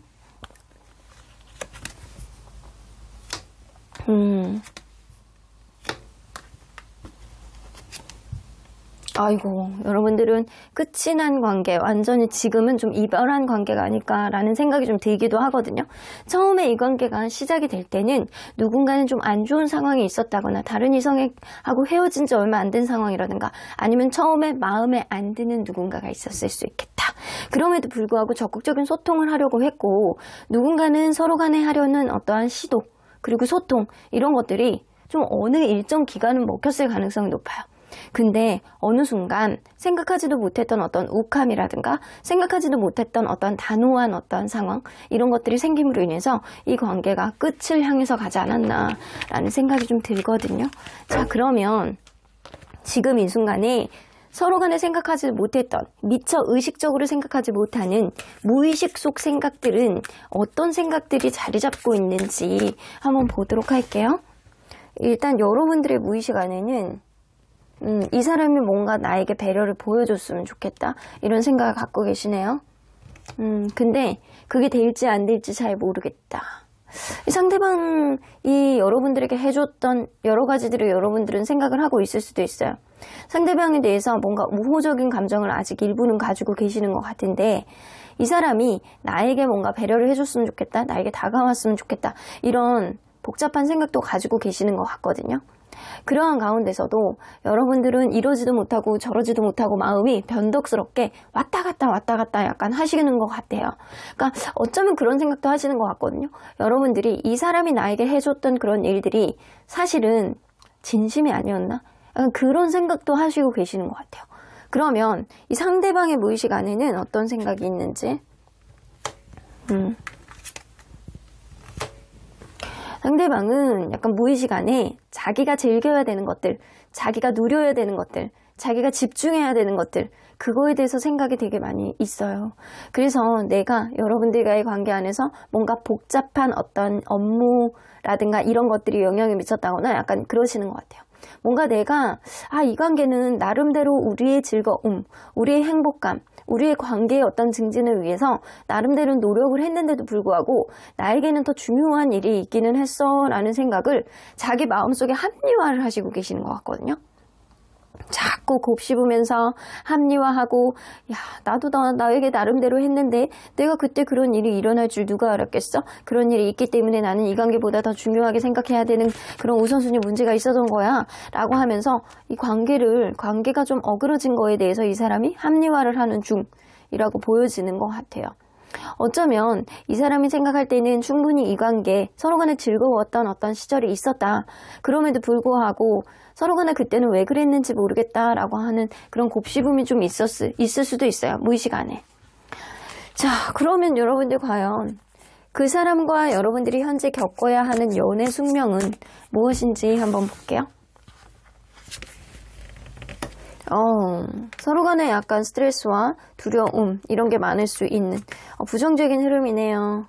아이고, 여러분들은 끝이 난 관계, 완전히 지금은 좀 이별한 관계가 아닐까라는 생각이 좀 들기도 하거든요. 처음에 이 관계가 시작이 될 때는 누군가는 좀 안 좋은 상황이 있었다거나 다른 이성하고 헤어진 지 얼마 안 된 상황이라든가 아니면 처음에 마음에 안 드는 누군가가 있었을 수 있겠다. 그럼에도 불구하고 적극적인 소통을 하려고 했고 누군가는 서로 간에 하려는 어떠한 시도 그리고 소통 이런 것들이 좀 어느 일정 기간은 먹혔을 가능성이 높아요. 근데 어느 순간 생각하지도 못했던 어떤 욱함이라든가 생각하지도 못했던 어떤 단호한 어떤 상황 이런 것들이 생김으로 인해서 이 관계가 끝을 향해서 가지 않았나라는 생각이 좀 들거든요. 자, 그러면 지금 이 순간에 서로 간에 생각하지 못했던 미처 의식적으로 생각하지 못하는 무의식 속 생각들은 어떤 생각들이 자리 잡고 있는지 한번 보도록 할게요. 일단 여러분들의 무의식 안에는 이 사람이 뭔가 나에게 배려를 보여줬으면 좋겠다 이런 생각을 갖고 계시네요. 근데 그게 될지 안 될지 잘 모르겠다. 이 상대방이 여러분들에게 해줬던 여러 가지들을 여러분들은 생각을 하고 있을 수도 있어요. 상대방에 대해서 뭔가 우호적인 감정을 아직 일부는 가지고 계시는 것 같은데 이 사람이 나에게 뭔가 배려를 해줬으면 좋겠다, 나에게 다가왔으면 좋겠다 이런 복잡한 생각도 가지고 계시는 것 같거든요. 그러한 가운데서도 여러분들은 이러지도 못하고 저러지도 못하고 마음이 변덕스럽게 왔다 갔다 약간 하시는 것 같아요. 그러니까 어쩌면 그런 생각도 하시는 것 같거든요. 여러분들이 이 사람이 나에게 해줬던 그런 일들이 사실은 진심이 아니었나? 약간 그런 생각도 하시고 계시는 것 같아요. 그러면 이 상대방의 무의식 안에는 어떤 생각이 있는지 상대방은 약간 무의식 안에 자기가 즐겨야 되는 것들, 자기가 누려야 되는 것들, 자기가 집중해야 되는 것들 그거에 대해서 생각이 되게 많이 있어요. 그래서 내가 여러분들과의 관계 안에서 뭔가 복잡한 어떤 업무라든가 이런 것들이 영향을 미쳤다거나 약간 그러시는 것 같아요. 뭔가 내가 이 관계는 나름대로 우리의 즐거움, 우리의 행복감, 우리의 관계의 어떤 증진을 위해서 나름대로 노력을 했는데도 불구하고 나에게는 더 중요한 일이 있기는 했어 라는 생각을 자기 마음속에 합리화를 하시고 계시는 것 같거든요. 자꾸 곱씹으면서 합리화하고 나도 나에게 나름대로 했는데 내가 그때 그런 일이 일어날 줄 누가 알았겠어? 그런 일이 있기 때문에 나는 이 관계보다 더 중요하게 생각해야 되는 그런 우선순위 문제가 있었던 거야 라고 하면서 이 관계가 좀 어그러진 거에 대해서 이 사람이 합리화를 하는 중이라고 보여지는 것 같아요. 어쩌면 이 사람이 생각할 때는 충분히 이 관계 서로 간에 즐거웠던 어떤 시절이 있었다. 그럼에도 불구하고 서로 간에 그때는 왜 그랬는지 모르겠다라고 하는 그런 곱씹음이 좀 있을 수도 있어요. 무의식 안에. 자, 그러면 여러분들 과연 그 사람과 여러분들이 현재 겪어야 하는 연애 숙명은 무엇인지 한번 볼게요. 서로 간에 약간 스트레스와 두려움 이런 게 많을 수 있는 부정적인 흐름이네요.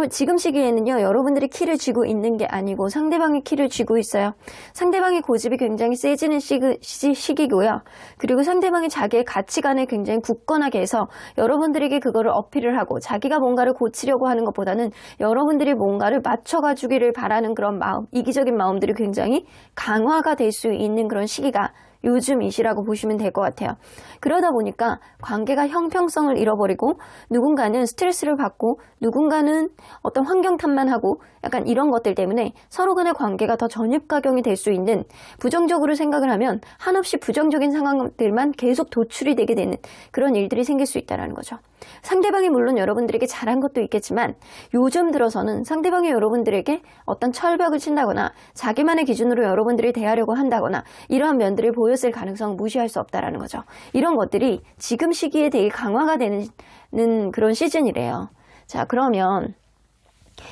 지금 시기에는요, 여러분들이 키를 쥐고 있는 게 아니고 상대방이 키를 쥐고 있어요. 상대방의 고집이 굉장히 세지는 시기고요. 그리고 상대방이 자기의 가치관을 굉장히 굳건하게 해서 여러분들에게 그거를 어필을 하고 자기가 뭔가를 고치려고 하는 것보다는 여러분들이 뭔가를 맞춰가주기를 바라는 그런 마음, 이기적인 마음들이 굉장히 강화가 될 수 있는 그런 시기가 요즘이시라고 보시면 될 것 같아요. 그러다 보니까 관계가 형평성을 잃어버리고 누군가는 스트레스를 받고 누군가는 어떤 환경 탓만하고 약간 이런 것들 때문에 서로 간의 관계가 더 전입가경이 될 수 있는 부정적으로 생각을 하면 한없이 부정적인 상황들만 계속 도출이 되게 되는 그런 일들이 생길 수 있다는 거죠. 상대방이 물론 여러분들에게 잘한 것도 있겠지만 요즘 들어서는 상대방이 여러분들에게 어떤 철벽을 친다거나 자기만의 기준으로 여러분들을 대하려고 한다거나 이러한 면들을 보였을 가능성은 무시할 수 없다는 거죠. 이런 것들이 지금 시기에 되게 강화가 되는 그런 시즌이래요. 자, 그러면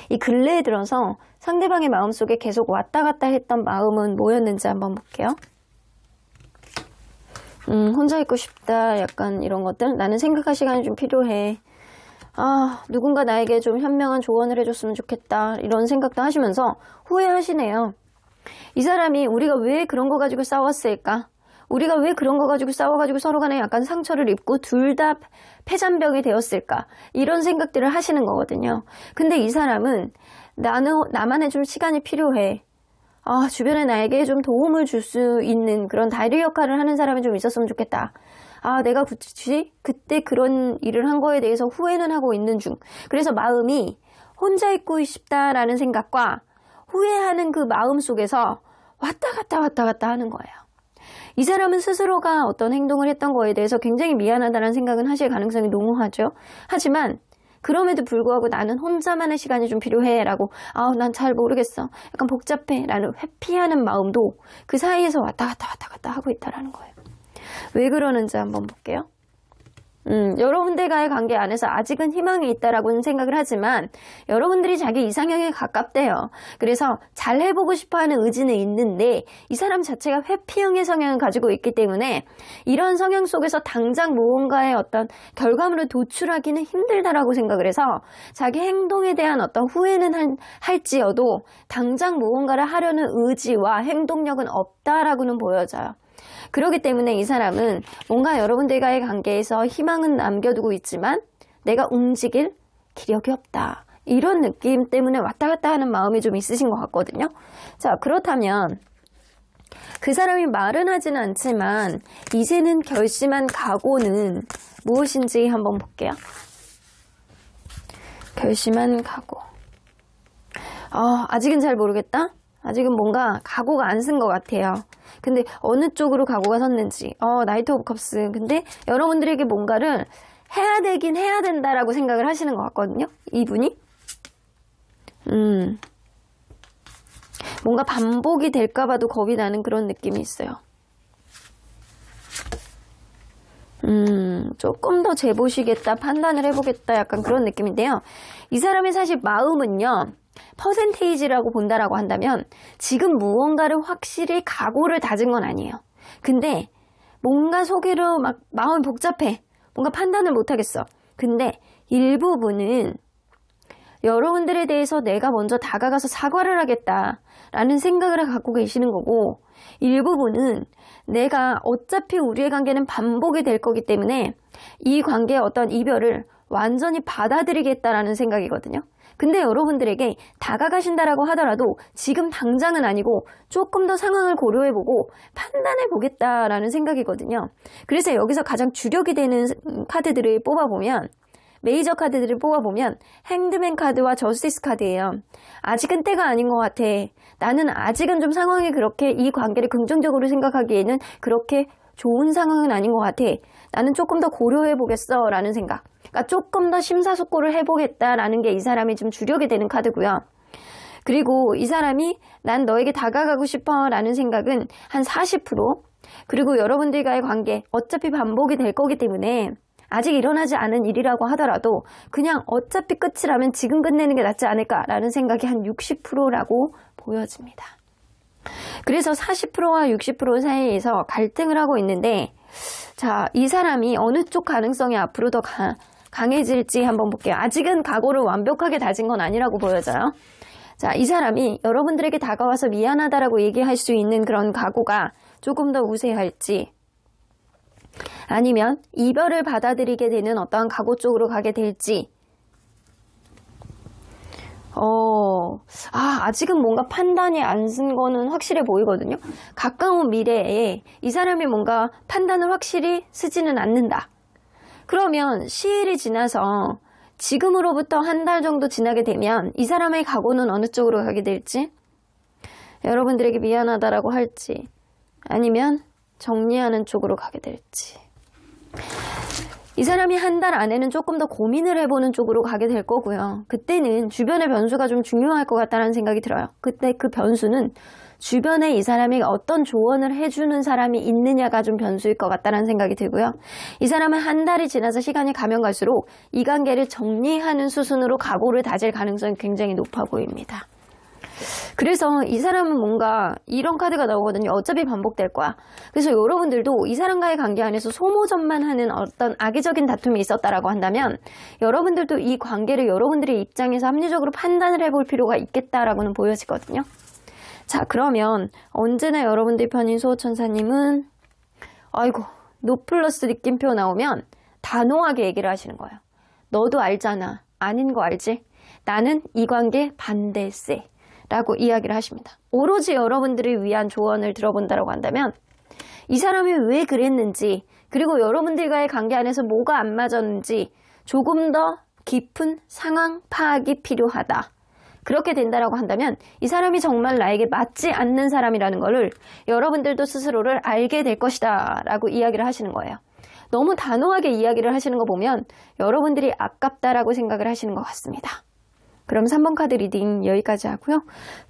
이 근래에 들어서 상대방의 마음속에 계속 왔다 갔다 했던 마음은 뭐였는지 한번 볼게요. 혼자 있고 싶다 약간 이런 것들, 나는 생각할 시간이 좀 필요해, 누군가 나에게 좀 현명한 조언을 해줬으면 좋겠다 이런 생각도 하시면서 후회하시네요. 이 사람이 우리가 왜 그런 거 가지고 싸웠을까? 우리가 왜 그런 거 가지고 싸워가지고 서로 간에 약간 상처를 입고 둘 다 패잔병이 되었을까? 이런 생각들을 하시는 거거든요. 근데 이 사람은 나만 해줄 시간이 필요해. 주변에 나에게 좀 도움을 줄 수 있는 그런 다리 역할을 하는 사람이 좀 있었으면 좋겠다. 내가 굳이 그때 그런 일을 한 거에 대해서 후회는 하고 있는 중. 그래서 마음이 혼자 있고 싶다라는 생각과 후회하는 그 마음 속에서 왔다 갔다 하는 거예요. 이 사람은 스스로가 어떤 행동을 했던 거에 대해서 굉장히 미안하다는 생각은 하실 가능성이 농후하죠. 하지만 그럼에도 불구하고 나는 혼자만의 시간이 좀 필요해 라고 난 잘 모르겠어. 약간 복잡해 라는 회피하는 마음도 그 사이에서 왔다 갔다 하고 있다라는 거예요. 왜 그러는지 한번 볼게요. 여러분들과의 관계 안에서 아직은 희망이 있다라고는 생각을 하지만 여러분들이 자기 이상형에 가깝대요. 그래서 잘 해보고 싶어하는 의지는 있는데 이 사람 자체가 회피형의 성향을 가지고 있기 때문에 이런 성향 속에서 당장 무언가의 어떤 결과물을 도출하기는 힘들다라고 생각을 해서 자기 행동에 대한 어떤 후회는 할지어도 당장 무언가를 하려는 의지와 행동력은 없다라고는 보여져요. 그렇기 때문에 이 사람은 뭔가 여러분들과의 관계에서 희망은 남겨두고 있지만 내가 움직일 기력이 없다. 이런 느낌 때문에 왔다 갔다 하는 마음이 좀 있으신 것 같거든요. 자, 그렇다면 그 사람이 말은 하지는 않지만 이제는 결심한 각오는 무엇인지 한번 볼게요. 결심한 각오. 아직은 잘 모르겠다? 아직은 뭔가 각오가 안 쓴 것 같아요. 근데 어느 쪽으로 각오가 섰는지 나이트 오브 컵스. 근데 여러분들에게 뭔가를 해야 되긴 해야 된다라고 생각을 하시는 것 같거든요. 이분이 뭔가 반복이 될까 봐도 겁이 나는 그런 느낌이 있어요. 조금 더 재보시겠다, 판단을 해보겠다, 약간 그런 느낌인데요. 이 사람의 사실 마음은요, 퍼센테이지라고 본다라고 한다면 지금 무언가를 확실히 각오를 다진 건 아니에요. 근데 뭔가 속으로 막 마음이 복잡해. 뭔가 판단을 못하겠어. 근데 일부분은 여러분들에 대해서 내가 먼저 다가가서 사과를 하겠다라는 생각을 갖고 계시는 거고, 일부분은 내가 어차피 우리의 관계는 반복이 될 거기 때문에 이 관계의 어떤 이별을 완전히 받아들이겠다라는 생각이거든요. 근데 여러분들에게 다가가신다라고 하더라도 지금 당장은 아니고 조금 더 상황을 고려해보고 판단해보겠다라는 생각이거든요. 그래서 여기서 가장 주력이 되는 카드들을 뽑아보면, 메이저 카드들을 뽑아보면 행드맨 카드와 저스티스 카드예요. 아직은 때가 아닌 것 같아. 나는 아직은 좀 상황이 그렇게 이 관계를 긍정적으로 생각하기에는 그렇게 좋은 상황은 아닌 것 같아. 나는 조금 더 고려해보겠어 라는 생각. 그러니까 조금 더 심사숙고를 해보겠다라는 게 이 사람이 좀 주력이 되는 카드고요. 그리고 이 사람이 난 너에게 다가가고 싶어 라는 생각은 한 40%. 그리고 여러분들과의 관계 어차피 반복이 될 거기 때문에 아직 일어나지 않은 일이라고 하더라도 그냥 어차피 끝이라면 지금 끝내는 게 낫지 않을까라는 생각이 한 60%라고 보여집니다. 그래서 40%와 60% 사이에서 갈등을 하고 있는데, 자, 이 사람이 어느 쪽 가능성이 앞으로 더 강해질지 한번 볼게요. 아직은 각오를 완벽하게 다진 건 아니라고 보여져요. 자, 이 사람이 여러분들에게 다가와서 미안하다라고 얘기할 수 있는 그런 각오가 조금 더 우세할지, 아니면 이별을 받아들이게 되는 어떠한 각오 쪽으로 가게 될지. 아직은 뭔가 판단이 안 쓴 거는 확실해 보이거든요. 가까운 미래에 이 사람이 뭔가 판단을 확실히 쓰지는 않는다. 그러면 시일이 지나서 지금으로부터 한 달 정도 지나게 되면 이 사람의 각오는 어느 쪽으로 가게 될지, 여러분들에게 미안하다라고 할지, 아니면 정리하는 쪽으로 가게 될지. 이 사람이 한 달 안에는 조금 더 고민을 해보는 쪽으로 가게 될 거고요. 그때는 주변의 변수가 좀 중요할 것 같다는 생각이 들어요. 그때 그 변수는 주변에 이 사람이 어떤 조언을 해주는 사람이 있느냐가 좀 변수일 것 같다는 생각이 들고요. 이 사람은 한 달이 지나서 시간이 가면 갈수록 이 관계를 정리하는 수순으로 각오를 다질 가능성이 굉장히 높아 보입니다. 그래서 이 사람은 뭔가 이런 카드가 나오거든요. 어차피 반복될 거야. 그래서 여러분들도 이 사람과의 관계 안에서 소모전만 하는 어떤 악의적인 다툼이 있었다라고 한다면 여러분들도 이 관계를 여러분들의 입장에서 합리적으로 판단을 해볼 필요가 있겠다라고는 보여지거든요. 자, 그러면 언제나 여러분들 편인 수호천사님은 노 플러스 느낌표 나오면 단호하게 얘기를 하시는 거예요. 너도 알잖아. 아닌 거 알지? 나는 이 관계 반대세 라고 이야기를 하십니다. 오로지 여러분들을 위한 조언을 들어본다고 한다면 이 사람이 왜 그랬는지 그리고 여러분들과의 관계 안에서 뭐가 안 맞았는지 조금 더 깊은 상황 파악이 필요하다. 그렇게 된다라고 한다면 이 사람이 정말 나에게 맞지 않는 사람이라는 것을 여러분들도 스스로를 알게 될 것이다 라고 이야기를 하시는 거예요. 너무 단호하게 이야기를 하시는 거 보면 여러분들이 아깝다라고 생각을 하시는 것 같습니다. 그럼 3번 카드 리딩 여기까지 하고요.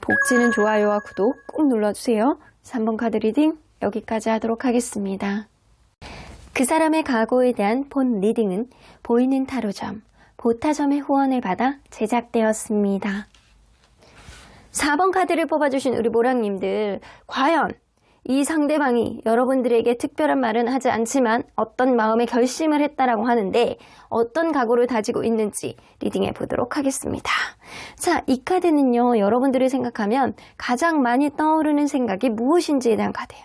복지는 좋아요와 구독 꼭 눌러주세요. 3번 카드 리딩 여기까지 하도록 하겠습니다. 그 사람의 과거에 대한 본 리딩은 보이는 타로점, 보타점의 후원을 받아 제작되었습니다. 4번 카드를 뽑아주신 우리 모랑님들, 과연 이 상대방이 여러분들에게 특별한 말은 하지 않지만 어떤 마음의 결심을 했다라고 하는데 어떤 각오를 다지고 있는지 리딩해 보도록 하겠습니다. 자, 이 카드는요, 여러분들을 생각하면 가장 많이 떠오르는 생각이 무엇인지에 대한 카드예요.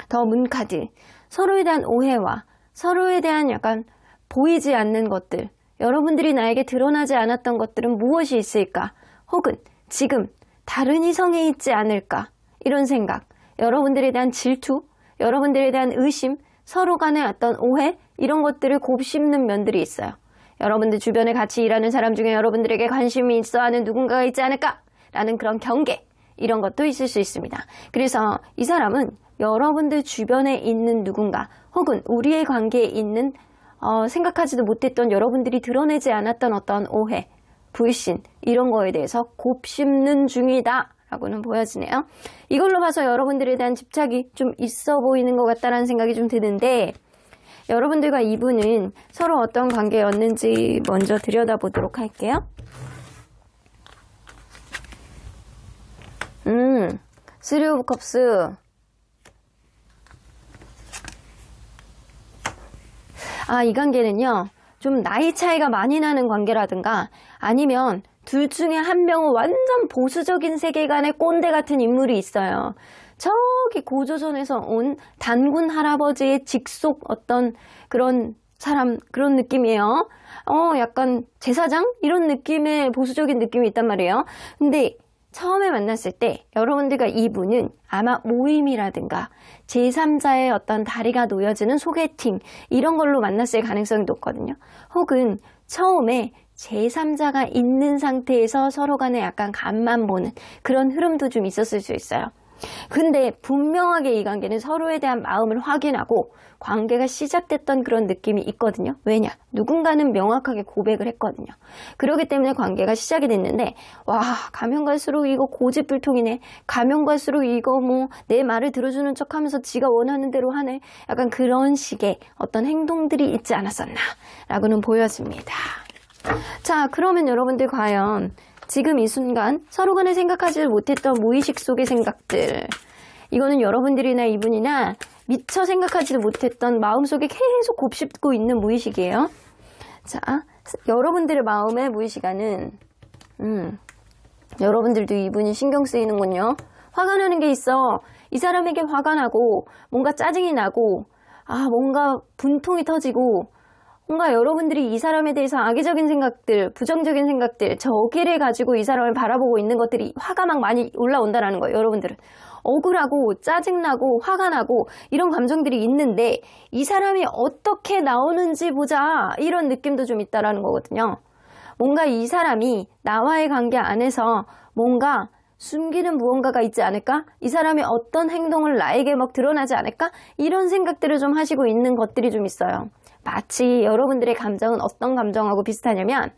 더 문 카드, 서로에 대한 오해와 서로에 대한 약간 보이지 않는 것들, 여러분들이 나에게 드러나지 않았던 것들은 무엇이 있을까? 혹은 지금 다른 이성에 있지 않을까? 이런 생각, 여러분들에 대한 질투, 여러분들에 대한 의심, 서로 간의 어떤 오해, 이런 것들을 곱씹는 면들이 있어요. 여러분들 주변에 같이 일하는 사람 중에 여러분들에게 관심이 있어 하는 누군가가 있지 않을까? 라는 그런 경계, 이런 것도 있을 수 있습니다. 그래서 이 사람은 여러분들 주변에 있는 누군가, 혹은 우리의 관계에 있는 생각하지도 못했던 여러분들이 드러내지 않았던 어떤 오해, 불신, 이런 거에 대해서 곱씹는 중이다 라고는 보여지네요. 이걸로 봐서 여러분들에 대한 집착이 좀 있어 보이는 것 같다는 생각이 좀 드는데, 여러분들과 이분은 서로 어떤 관계였는지 먼저 들여다보도록 할게요. 쓰리 오브 컵스. 이 관계는요, 좀 나이 차이가 많이 나는 관계라든가 아니면 둘 중에 한 명은 완전 보수적인 세계관의 꼰대 같은 인물이 있어요. 저기 고조선에서 온 단군 할아버지의 직속 어떤 그런 사람, 그런 느낌이에요. 약간 제사장? 이런 느낌의 보수적인 느낌이 있단 말이에요. 근데 처음에 만났을 때 여러분들과 이분은 아마 모임이라든가 제3자의 어떤 다리가 놓여지는 소개팅, 이런 걸로 만났을 가능성이 높거든요. 혹은 처음에 제3자가 있는 상태에서 서로 간에 약간 간만 보는 그런 흐름도 좀 있었을 수 있어요. 근데 분명하게 이 관계는 서로에 대한 마음을 확인하고 관계가 시작됐던 그런 느낌이 있거든요. 왜냐? 누군가는 명확하게 고백을 했거든요. 그렇기 때문에 관계가 시작이 됐는데, 와, 가면 갈수록 이거 고집불통이네. 가면 갈수록 이거 뭐 내 말을 들어주는 척 하면서 지가 원하는 대로 하네. 약간 그런 식의 어떤 행동들이 있지 않았었나 라고는 보여집니다. 자, 그러면 여러분들 과연 지금 이 순간 서로 간에 생각하지 못했던 무의식 속의 생각들, 이거는 여러분들이나 이분이나 미처 생각하지도 못했던 마음속에 계속 곱씹고 있는 무의식이에요. 자, 여러분들의 마음의 무의식 안은 여러분들도 이분이 신경 쓰이는군요. 화가 나는 게 있어. 이 사람에게 화가 나고 뭔가 짜증이 나고 뭔가 분통이 터지고 뭔가 여러분들이 이 사람에 대해서 악의적인 생각들, 부정적인 생각들, 저기를 가지고 이 사람을 바라보고 있는 것들이 화가 막 많이 올라온다는 거예요. 여러분들은 억울하고 짜증나고 화가 나고 이런 감정들이 있는데 이 사람이 어떻게 나오는지 보자, 이런 느낌도 좀 있다라는 거거든요. 뭔가 이 사람이 나와의 관계 안에서 뭔가 숨기는 무언가가 있지 않을까? 이 사람이 어떤 행동을 나에게 막 드러나지 않을까? 이런 생각들을 좀 하시고 있는 것들이 좀 있어요. 마치 여러분들의 감정은 어떤 감정하고 비슷하냐면,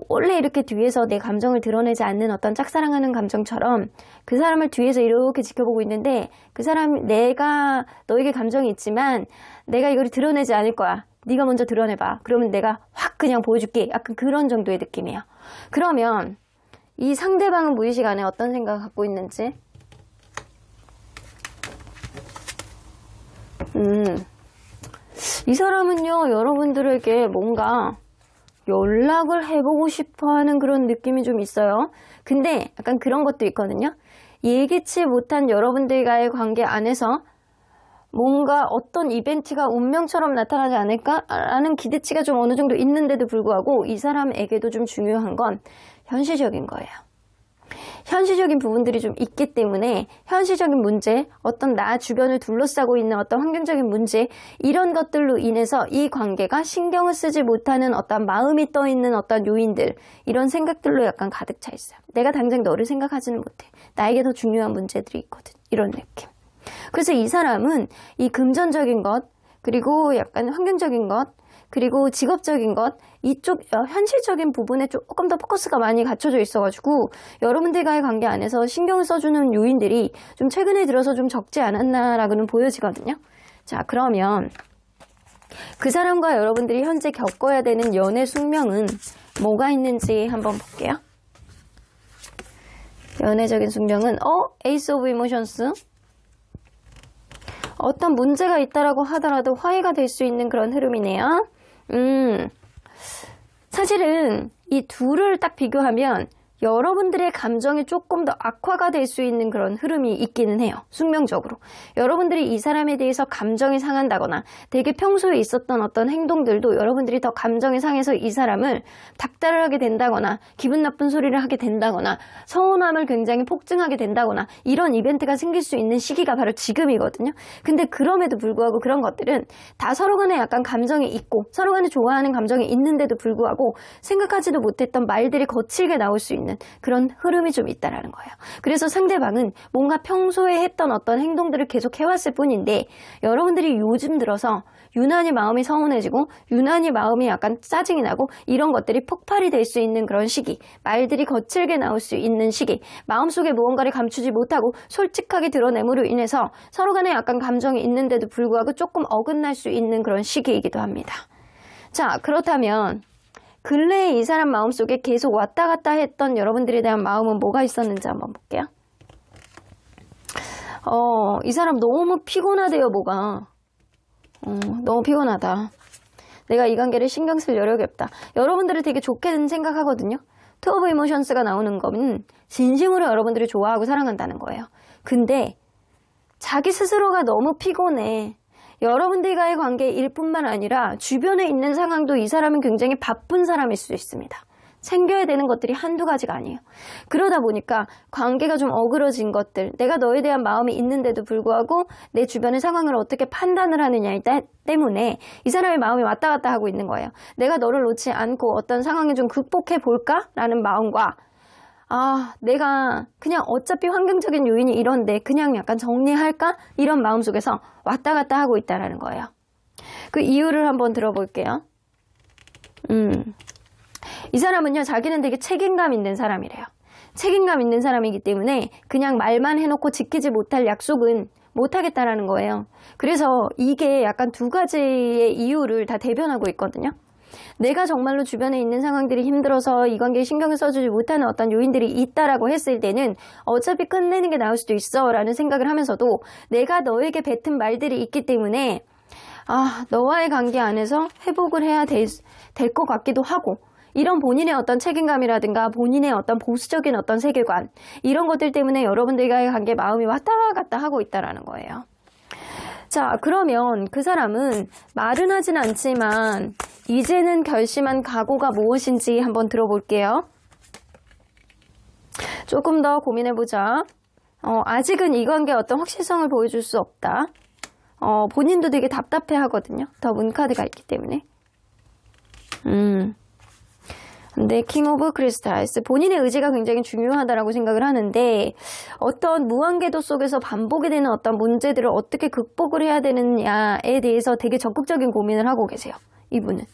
원래 이렇게 뒤에서 내 감정을 드러내지 않는 어떤 짝사랑하는 감정처럼 그 사람을 뒤에서 이렇게 지켜보고 있는데, 그 사람, 내가 너에게 감정이 있지만 내가 이걸 드러내지 않을 거야. 네가 먼저 드러내봐. 그러면 내가 확 그냥 보여줄게. 약간 그런 정도의 느낌이에요. 그러면 이 상대방은 무의식 안에 어떤 생각을 갖고 있는지, 이 사람은요, 여러분들에게 뭔가 연락을 해보고 싶어 하는 그런 느낌이 좀 있어요. 근데 약간 그런 것도 있거든요. 예기치 못한 여러분들과의 관계 안에서 뭔가 어떤 이벤트가 운명처럼 나타나지 않을까라는 기대치가 좀 어느 정도 있는데도 불구하고 이 사람에게도 좀 중요한 건 현실적인 거예요. 현실적인 부분들이 좀 있기 때문에 현실적인 문제, 어떤 나 주변을 둘러싸고 있는 어떤 환경적인 문제, 이런 것들로 인해서 이 관계가 신경을 쓰지 못하는 어떤 마음이 떠있는 어떤 요인들, 이런 생각들로 약간 가득 차 있어요. 내가 당장 너를 생각하지는 못해. 나에게 더 중요한 문제들이 있거든. 이런 느낌. 그래서 이 사람은 이 금전적인 것, 그리고 약간 환경적인 것, 그리고 직업적인 것, 이쪽 현실적인 부분에 조금 더 포커스가 많이 갖춰져 있어가지고 여러분들과의 관계 안에서 신경을 써주는 요인들이 좀 최근에 들어서 좀 적지 않았나라고는 보여지거든요. 자, 그러면 그 사람과 여러분들이 현재 겪어야 되는 연애 숙명은 뭐가 있는지 한번 볼게요. 연애적인 숙명은 에이스 오브 이모션스. 어떤 문제가 있다라고 하더라도 화해가 될 수 있는 그런 흐름이네요. 사실은 이 둘을 딱 비교하면 여러분들의 감정이 조금 더 악화가 될 수 있는 그런 흐름이 있기는 해요. 숙명적으로. 여러분들이 이 사람에 대해서 감정이 상한다거나 되게 평소에 있었던 어떤 행동들도 여러분들이 더 감정이 상해서 이 사람을 닥달하게 된다거나 기분 나쁜 소리를 하게 된다거나 서운함을 굉장히 폭증하게 된다거나 이런 이벤트가 생길 수 있는 시기가 바로 지금이거든요. 근데 그럼에도 불구하고 그런 것들은 다 서로 간에 약간 감정이 있고 서로 간에 좋아하는 감정이 있는데도 불구하고 생각하지도 못했던 말들이 거칠게 나올 수 있는 그런 흐름이 좀 있다라는 거예요. 그래서 상대방은 뭔가 평소에 했던 어떤 행동들을 계속 해왔을 뿐인데 여러분들이 요즘 들어서 유난히 마음이 서운해지고 유난히 마음이 약간 짜증이 나고 이런 것들이 폭발이 될 수 있는 그런 시기, 말들이 거칠게 나올 수 있는 시기, 마음속에 무언가를 감추지 못하고 솔직하게 드러냄으로 인해서 서로 간에 약간 감정이 있는데도 불구하고 조금 어긋날 수 있는 그런 시기이기도 합니다. 자, 그렇다면 근래에 이 사람 마음속에 계속 왔다 갔다 했던 여러분들에 대한 마음은 뭐가 있었는지 한번 볼게요. 이 사람 너무 피곤하대요, 뭐가. 너무 피곤하다. 내가 이 관계를 신경 쓸 여력이 없다. 여러분들을 되게 좋게 생각하거든요. 투 오브 이모션스가 나오는 거는 진심으로 여러분들을 좋아하고 사랑한다는 거예요. 근데 자기 스스로가 너무 피곤해. 여러분들과의 관계일 뿐만 아니라 주변에 있는 상황도 이 사람은 굉장히 바쁜 사람일 수 있습니다. 챙겨야 되는 것들이 한두 가지가 아니에요. 그러다 보니까 관계가 좀 어그러진 것들, 내가 너에 대한 마음이 있는데도 불구하고 내 주변의 상황을 어떻게 판단을 하느냐 때문에 이 사람의 마음이 왔다 갔다 하고 있는 거예요. 내가 너를 놓지 않고 어떤 상황을 좀 극복해 볼까라는 마음과 내가 그냥 어차피 환경적인 요인이 이런데 그냥 약간 정리할까? 이런 마음 속에서 왔다 갔다 하고 있다라는 거예요. 그 이유를 한번 들어볼게요. 이 사람은요, 자기는 되게 책임감 있는 사람이래요. 책임감 있는 사람이기 때문에 그냥 말만 해놓고 지키지 못할 약속은 못하겠다라는 거예요. 그래서 이게 약간 두 가지의 이유를 다 대변하고 있거든요. 내가 정말로 주변에 있는 상황들이 힘들어서 이 관계에 신경을 써주지 못하는 어떤 요인들이 있다라고 했을 때는 어차피 끝내는 게 나을 수도 있어 라는 생각을 하면서도 내가 너에게 뱉은 말들이 있기 때문에 너와의 관계 안에서 회복을 해야 될 것 같기도 하고 이런 본인의 어떤 책임감이라든가 본인의 어떤 보수적인 어떤 세계관 이런 것들 때문에 여러분들과의 관계 마음이 왔다 갔다 하고 있다라는 거예요. 자, 그러면 그 사람은 말은 하진 않지만 이제는 결심한 각오가 무엇인지 한번 들어볼게요. 조금 더 고민해보자. 아직은 이 관계에 어떤 확실성을 보여줄 수 없다. 본인도 되게 답답해 하거든요. 더 문카드가 있기 때문에. 근데 킹 오브 크리스탈스, 본인의 의지가 굉장히 중요하다라고 생각을 하는데 어떤 무한궤도 속에서 반복이 되는 어떤 문제들을 어떻게 극복을 해야 되느냐에 대해서 되게 적극적인 고민을 하고 계세요. 이분은.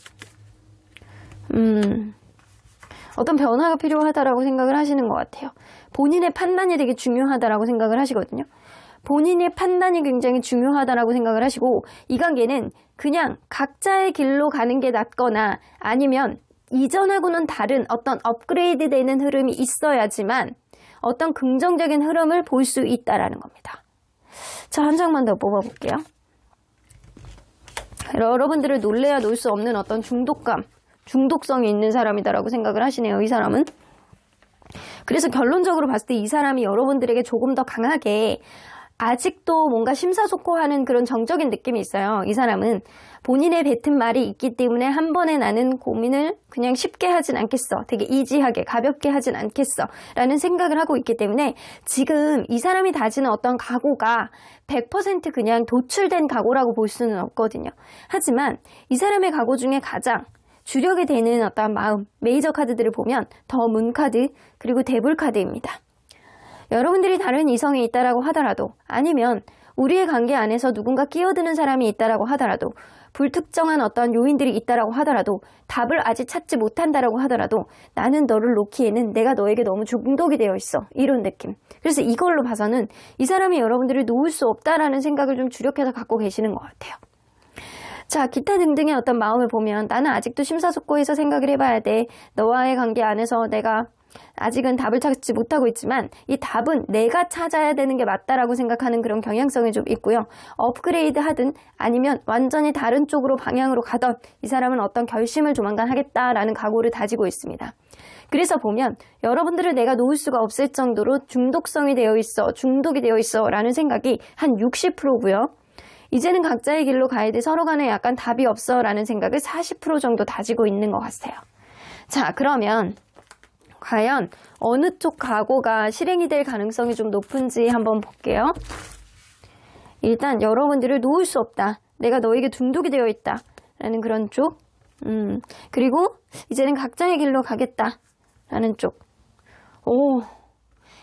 어떤 변화가 필요하다라고 생각을 하시는 것 같아요. 본인의 판단이 되게 중요하다라고 생각을 하시거든요. 본인의 판단이 굉장히 중요하다라고 생각을 하시고 이 관계는 그냥 각자의 길로 가는 게 낫거나 아니면 이전하고는 다른 어떤 업그레이드 되는 흐름이 있어야지만 어떤 긍정적인 흐름을 볼 수 있다라는 겁니다. 자, 한 장만 더 뽑아볼게요. 여러분들을 놀래야 놓을 수 없는 어떤 중독성이 있는 사람이다라고 생각을 하시네요, 이 사람은. 그래서 결론적으로 봤을 때 이 사람이 여러분들에게 조금 더 강하게 아직도 뭔가 심사숙고하는 그런 정적인 느낌이 있어요. 이 사람은 본인의 뱉은 말이 있기 때문에 한 번에 나는 고민을 그냥 쉽게 하진 않겠어. 되게 이지하게 가볍게 하진 않겠어. 라는 생각을 하고 있기 때문에 지금 이 사람이 다지는 어떤 각오가 100% 그냥 도출된 각오라고 볼 수는 없거든요. 하지만 이 사람의 각오 중에 가장 주력이 되는 어떤 마음, 메이저 카드들을 보면 더 문 카드, 그리고 데블 카드입니다. 여러분들이 다른 이성이 있다라고 하더라도, 아니면 우리의 관계 안에서 누군가 끼어드는 사람이 있다라고 하더라도, 불특정한 어떤 요인들이 있다라고 하더라도, 답을 아직 찾지 못한다라고 하더라도 나는 너를 놓기에는 내가 너에게 너무 중독이 되어 있어. 이런 느낌. 그래서 이걸로 봐서는 이 사람이 여러분들을 놓을 수 없다라는 생각을 좀 주력해서 갖고 계시는 것 같아요. 자, 기타 등등의 어떤 마음을 보면 나는 아직도 심사숙고해서 생각을 해봐야 돼. 너와의 관계 안에서 내가 아직은 답을 찾지 못하고 있지만 이 답은 내가 찾아야 되는 게 맞다라고 생각하는 그런 경향성이 좀 있고요. 업그레이드 하든 아니면 완전히 다른 쪽으로 방향으로 가던 이 사람은 어떤 결심을 조만간 하겠다라는 각오를 다지고 있습니다. 그래서 보면 여러분들을 내가 놓을 수가 없을 정도로 중독성이 되어 있어, 중독이 되어 있어 라는 생각이 한 60%고요. 이제는 각자의 길로 가야 돼, 서로 간에 약간 답이 없어 라는 생각을 40% 정도 다지고 있는 것 같아요. 자, 그러면 과연 어느 쪽 각오가 실행이 될 가능성이 좀 높은지 한번 볼게요. 일단 여러분들을 놓을 수 없다. 내가 너에게 중독이 되어 있다. 라는 그런 쪽. 그리고 이제는 각자의 길로 가겠다. 라는 쪽.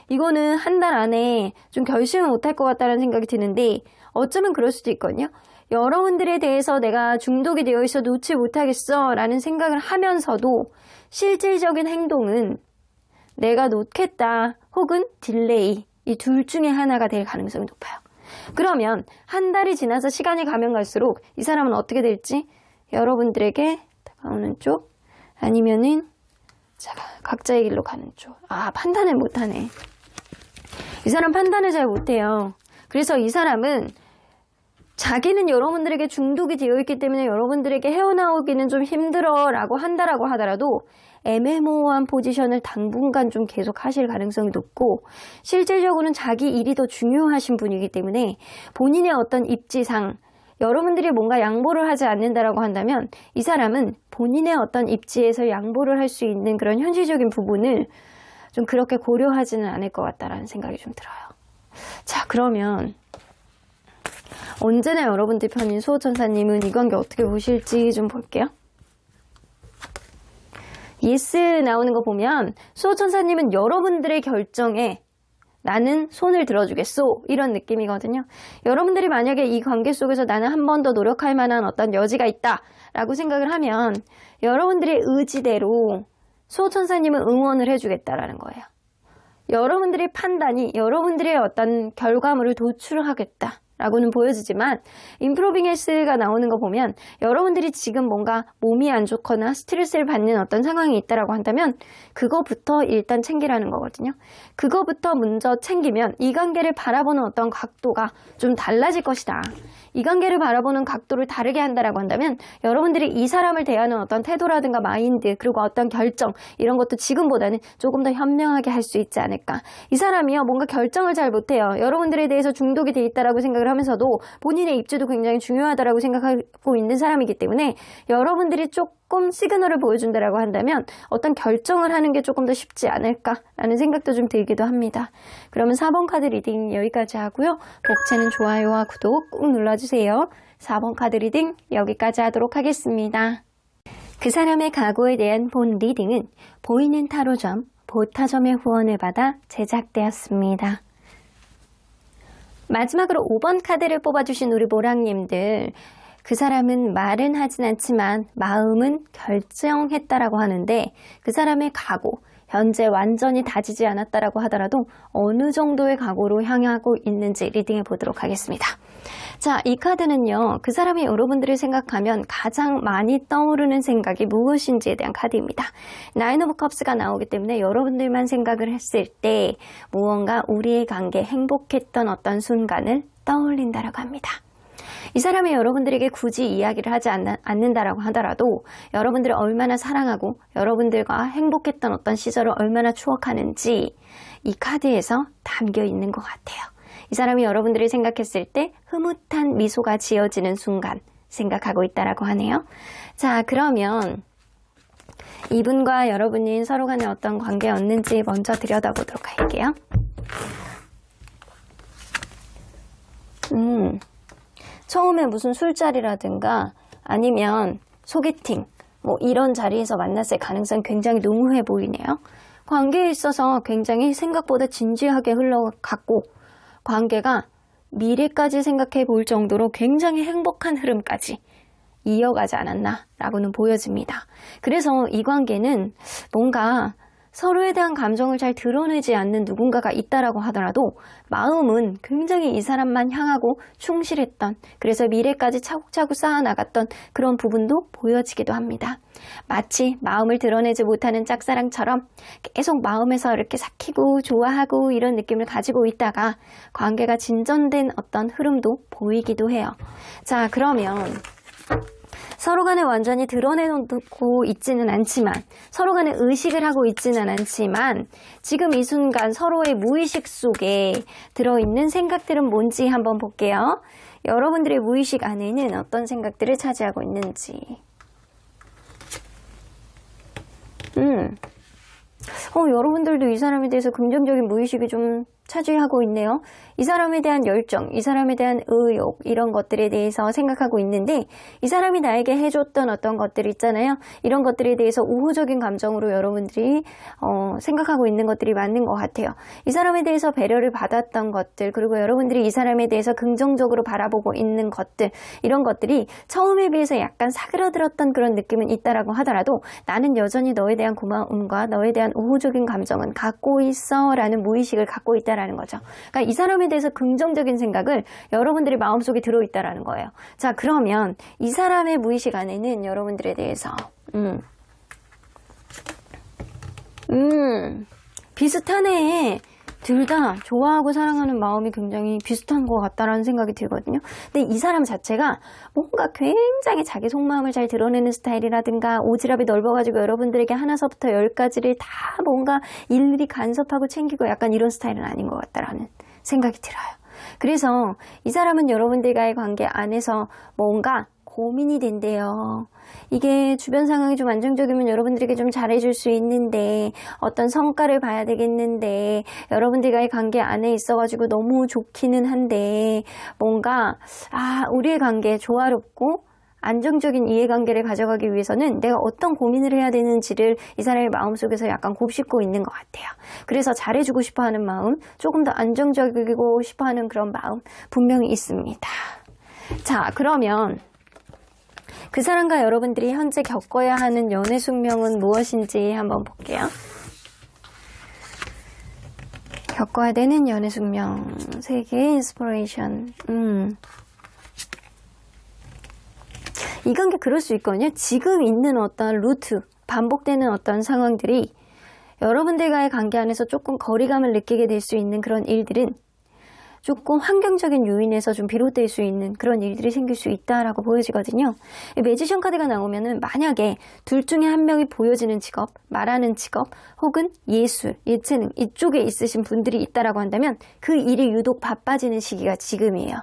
이거는 한 달 안에 좀 결심을 못할 것 같다는 생각이 드는데 어쩌면 그럴 수도 있거든요. 여러분들에 대해서 내가 중독이 되어 있어 놓지 못하겠어 라는 생각을 하면서도 실질적인 행동은 내가 놓겠다 혹은 딜레이, 이 둘 중에 하나가 될 가능성이 높아요. 그러면 한 달이 지나서 시간이 가면 갈수록 이 사람은 어떻게 될지, 여러분들에게 다가오는 쪽 아니면은 각자의 길로 가는 쪽. 판단을 못하네. 이 사람 판단을 잘 못해요. 그래서 이 사람은 자기는 여러분들에게 중독이 되어 있기 때문에 여러분들에게 헤어나오기는 좀 힘들어 라고 한다라고 하더라도 애매모호한 포지션을 당분간 좀 계속 하실 가능성이 높고, 실질적으로는 자기 일이 더 중요하신 분이기 때문에 본인의 어떤 입지상 여러분들이 뭔가 양보를 하지 않는다라고 한다면 이 사람은 본인의 어떤 입지에서 양보를 할 수 있는 그런 현실적인 부분을 좀 그렇게 고려하지는 않을 것 같다라는 생각이 좀 들어요. 자, 그러면 언제나 여러분들 편인 수호천사님은 이 관계 어떻게 보실지 좀 볼게요. 예스 나오는 거 보면 수호천사님은 여러분들의 결정에 나는 손을 들어주겠소, 이런 느낌이거든요. 여러분들이 만약에 이 관계 속에서 나는 한 번 더 노력할 만한 어떤 여지가 있다 라고 생각을 하면 여러분들의 의지대로 수호천사님은 응원을 해주겠다라는 거예요. 여러분들의 판단이 여러분들의 어떤 결과물을 도출하겠다 라고는 보여지지만, 임프로빙 헬스가 나오는 거 보면 여러분들이 지금 뭔가 몸이 안 좋거나 스트레스를 받는 어떤 상황이 있다라고 한다면 그거부터 일단 챙기라는 거거든요. 그거부터 먼저 챙기면 이 관계를 바라보는 어떤 각도가 좀 달라질 것이다. 이 관계를 바라보는 각도를 다르게 한다라고 한다면 여러분들이 이 사람을 대하는 어떤 태도라든가 마인드, 그리고 어떤 결정, 이런 것도 지금보다는 조금 더 현명하게 할 수 있지 않을까. 이 사람이요, 뭔가 결정을 잘 못해요. 여러분들에 대해서 중독이 돼 있다라고 생각을 하면서도 본인의 입지도 굉장히 중요하다라고 생각하고 있는 사람이기 때문에 여러분들이 조금 시그널을 보여준다라고 한다면 어떤 결정을 하는 게 조금 더 쉽지 않을까라는 생각도 좀 들기도 합니다. 그러면 4번 카드 리딩 여기까지 하고요. 복채는 좋아요와 구독 꾹 눌러주세요. 4번 카드 리딩 여기까지 하도록 하겠습니다. 그 사람의 각오에 대한 본 리딩은 보이는 타로점, 보타점의 후원을 받아 제작되었습니다. 마지막으로 5번 카드를 뽑아주신 우리 모랑님들, 그 사람은 말은 하진 않지만 마음은 결정했다라고 하는데 그 사람의 각오, 현재 완전히 다지지 않았다라고 하더라도 어느 정도의 각오로 향하고 있는지 리딩해 보도록 하겠습니다. 자, 이 카드는요, 그 사람이 여러분들을 생각하면 가장 많이 떠오르는 생각이 무엇인지에 대한 카드입니다. 나인 오브 컵스가 나오기 때문에 여러분들만 생각을 했을 때 무언가 우리의 관계 행복했던 어떤 순간을 떠올린다라고 합니다. 이 사람이 여러분들에게 굳이 이야기를 하지 않는다라고 하더라도 여러분들을 얼마나 사랑하고 여러분들과 행복했던 어떤 시절을 얼마나 추억하는지 이 카드에서 담겨 있는 것 같아요. 이 사람이 여러분들을 생각했을 때 흐뭇한 미소가 지어지는 순간 생각하고 있다라고 하네요. 자, 그러면 이분과 여러분이 서로 간에 어떤 관계였는지 먼저 들여다보도록 할게요. 처음에 무슨 술자리라든가 아니면 소개팅 뭐 이런 자리에서 만났을 가능성이 굉장히 농후해 보이네요. 관계에 있어서 굉장히 생각보다 진지하게 흘러갔고 관계가 미래까지 생각해 볼 정도로 굉장히 행복한 흐름까지 이어가지 않았나 라고는 보여집니다. 그래서 이 관계는 뭔가 서로에 대한 감정을 잘 드러내지 않는 누군가가 있다라고 하더라도 마음은 굉장히 이 사람만 향하고 충실했던, 그래서 미래까지 차곡차곡 쌓아나갔던 그런 부분도 보여지기도 합니다. 마치 마음을 드러내지 못하는 짝사랑처럼 계속 마음에서 이렇게 삭히고 좋아하고 이런 느낌을 가지고 있다가 관계가 진전된 어떤 흐름도 보이기도 해요. 자, 그러면 서로 간에 완전히 드러내놓고 있지는 않지만, 서로 간에 의식을 하고 있지는 않지만 지금 이 순간 서로의 무의식 속에 들어있는 생각들은 뭔지 한번 볼게요. 여러분들의 무의식 안에는 어떤 생각들을 차지하고 있는지. 여러분들도 이 사람에 대해서 긍정적인 무의식이 좀 차지하고 있네요. 이 사람에 대한 열정, 이 사람에 대한 의욕, 이런 것들에 대해서 생각하고 있는데, 이 사람이 나에게 해줬던 어떤 것들 있잖아요. 이런 것들에 대해서 우호적인 감정으로 여러분들이 생각하고 있는 것들이 맞는 것 같아요. 이 사람에 대해서 배려를 받았던 것들, 그리고 여러분들이 이 사람에 대해서 긍정적으로 바라보고 있는 것들, 이런 것들이 처음에 비해서 약간 사그라들었던 그런 느낌은 있다라고 하더라도 나는 여전히 너에 대한 고마움과 너에 대한 우호적인 감정은 갖고 있어 라는 무의식을 갖고 있다라는 거죠. 그러니까 이 사람에 대해서 긍정적인 생각을 여러분들의 마음속에 들어있다라는 거예요. 자, 그러면 이 사람의 무의식 안에는 여러분들에 대해서 비슷하네. 둘 다 좋아하고 사랑하는 마음이 굉장히 비슷한 것 같다라는 생각이 들거든요. 근데 이 사람 자체가 뭔가 굉장히 자기 속마음을 잘 드러내는 스타일이라든가 오지랖이 넓어가지고 여러분들에게 하나서부터 10가지를 다 뭔가 일일이 간섭하고 챙기고 약간 이런 스타일은 아닌 것 같다라는 생각이 들어요. 그래서 이 사람은 여러분들과의 관계 안에서 뭔가 고민이 된대요. 이게 주변 상황이 좀 안정적이면 여러분들에게 좀 잘해줄 수 있는데, 어떤 성과를 봐야 되겠는데, 여러분들과의 관계 안에 있어가지고 너무 좋기는 한데, 뭔가 우리의 관계 조화롭고 안정적인 이해관계를 가져가기 위해서는 내가 어떤 고민을 해야 되는지를 이 사람의 마음속에서 약간 곱씹고 있는 것 같아요. 그래서 잘해주고 싶어하는 마음, 조금 더 안정적이고 싶어하는 그런 마음 분명히 있습니다. 자, 그러면 그 사람과 여러분들이 현재 겪어야 하는 연애 숙명은 무엇인지 한번 볼게요. 겪어야 되는 연애 숙명, 세계의 인스피레이션. 이 관계 그럴 수 있거든요. 지금 있는 어떤 루트, 반복되는 어떤 상황들이 여러분들과의 관계 안에서 조금 거리감을 느끼게 될 수 있는 그런 일들은 조금 환경적인 요인에서 좀 비롯될 수 있는 그런 일들이 생길 수 있다라고 보여지거든요. 매지션 카드가 나오면은 만약에 둘 중에 한 명이 보여지는 직업, 말하는 직업, 혹은 예술, 예체능 이쪽에 있으신 분들이 있다라고 한다면 그 일이 유독 바빠지는 시기가 지금이에요.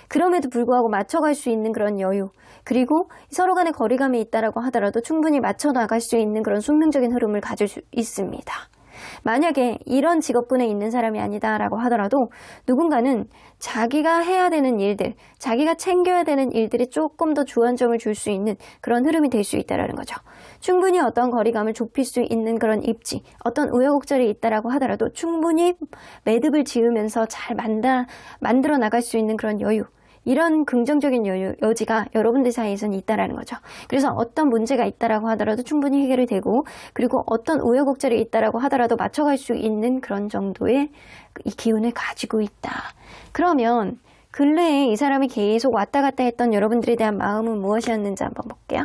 그럼에도 불구하고 맞춰갈 수 있는 그런 여유, 그리고 서로 간의 거리감이 있다라고 하더라도 충분히 맞춰 나갈 수 있는 그런 숙명적인 흐름을 가질 수 있습니다. 만약에 이런 직업군에 있는 사람이 아니다라고 하더라도 누군가는 자기가 해야 되는 일들, 자기가 챙겨야 되는 일들이 조금 더 주안점을 줄 수 있는 그런 흐름이 될 수 있다는 거죠. 충분히 어떤 거리감을 좁힐 수 있는 그런 입지, 어떤 우여곡절이 있다라고 하더라도 충분히 매듭을 지으면서 잘 만들어 나갈 수 있는 그런 여유, 이런 긍정적인 여지가 여러분들 사이에서는 있다라는 거죠. 그래서 어떤 문제가 있다라고 하더라도 충분히 해결이 되고, 그리고 어떤 우여곡절이 있다라고 하더라도 맞춰갈 수 있는 그런 정도의 이 기운을 가지고 있다. 그러면 근래에 이 사람이 계속 왔다 갔다 했던 여러분들에 대한 마음은 무엇이었는지 한번 볼게요.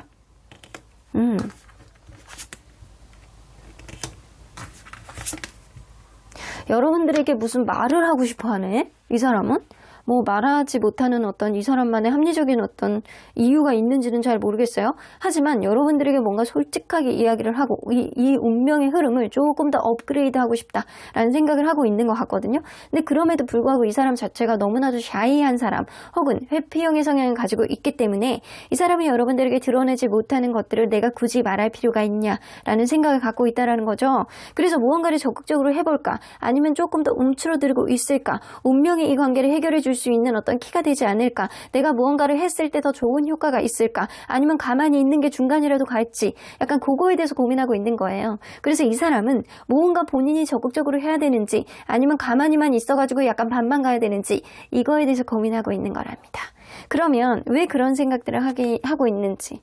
여러분들에게 무슨 말을 하고 싶어 하네? 이 사람은? 뭐 말하지 못하는 어떤 이 사람만의 합리적인 어떤 이유가 있는지는 잘 모르겠어요. 하지만 여러분들에게 뭔가 솔직하게 이야기를 하고 이 운명의 흐름을 조금 더 업그레이드하고 싶다라는 생각을 하고 있는 것 같거든요. 근데 그럼에도 불구하고 이 사람 자체가 너무나도 샤이한 사람 혹은 회피형의 성향을 가지고 있기 때문에 이 사람이 여러분들에게 드러내지 못하는 것들을 내가 굳이 말할 필요가 있냐라는 생각을 갖고 있다는 거죠. 그래서 무언가를 적극적으로 해볼까? 아니면 조금 더 움츠러들고 있을까? 운명이 이 관계를 해결해 줄 수 있는 어떤 키가 되지 않을까? 내가 무언가를 했을 때 더 좋은 효과가 있을까? 아니면 가만히 있는 게 중간이라도 갈지? 약간 그거에 대해서 고민하고 있는 거예요. 그래서 이 사람은 무언가 본인이 적극적으로 해야 되는지 아니면 가만히만 있어가지고 약간 반만 가야 되는지 이거에 대해서 고민하고 있는 거랍니다. 그러면 왜 그런 생각들을 하고 있는지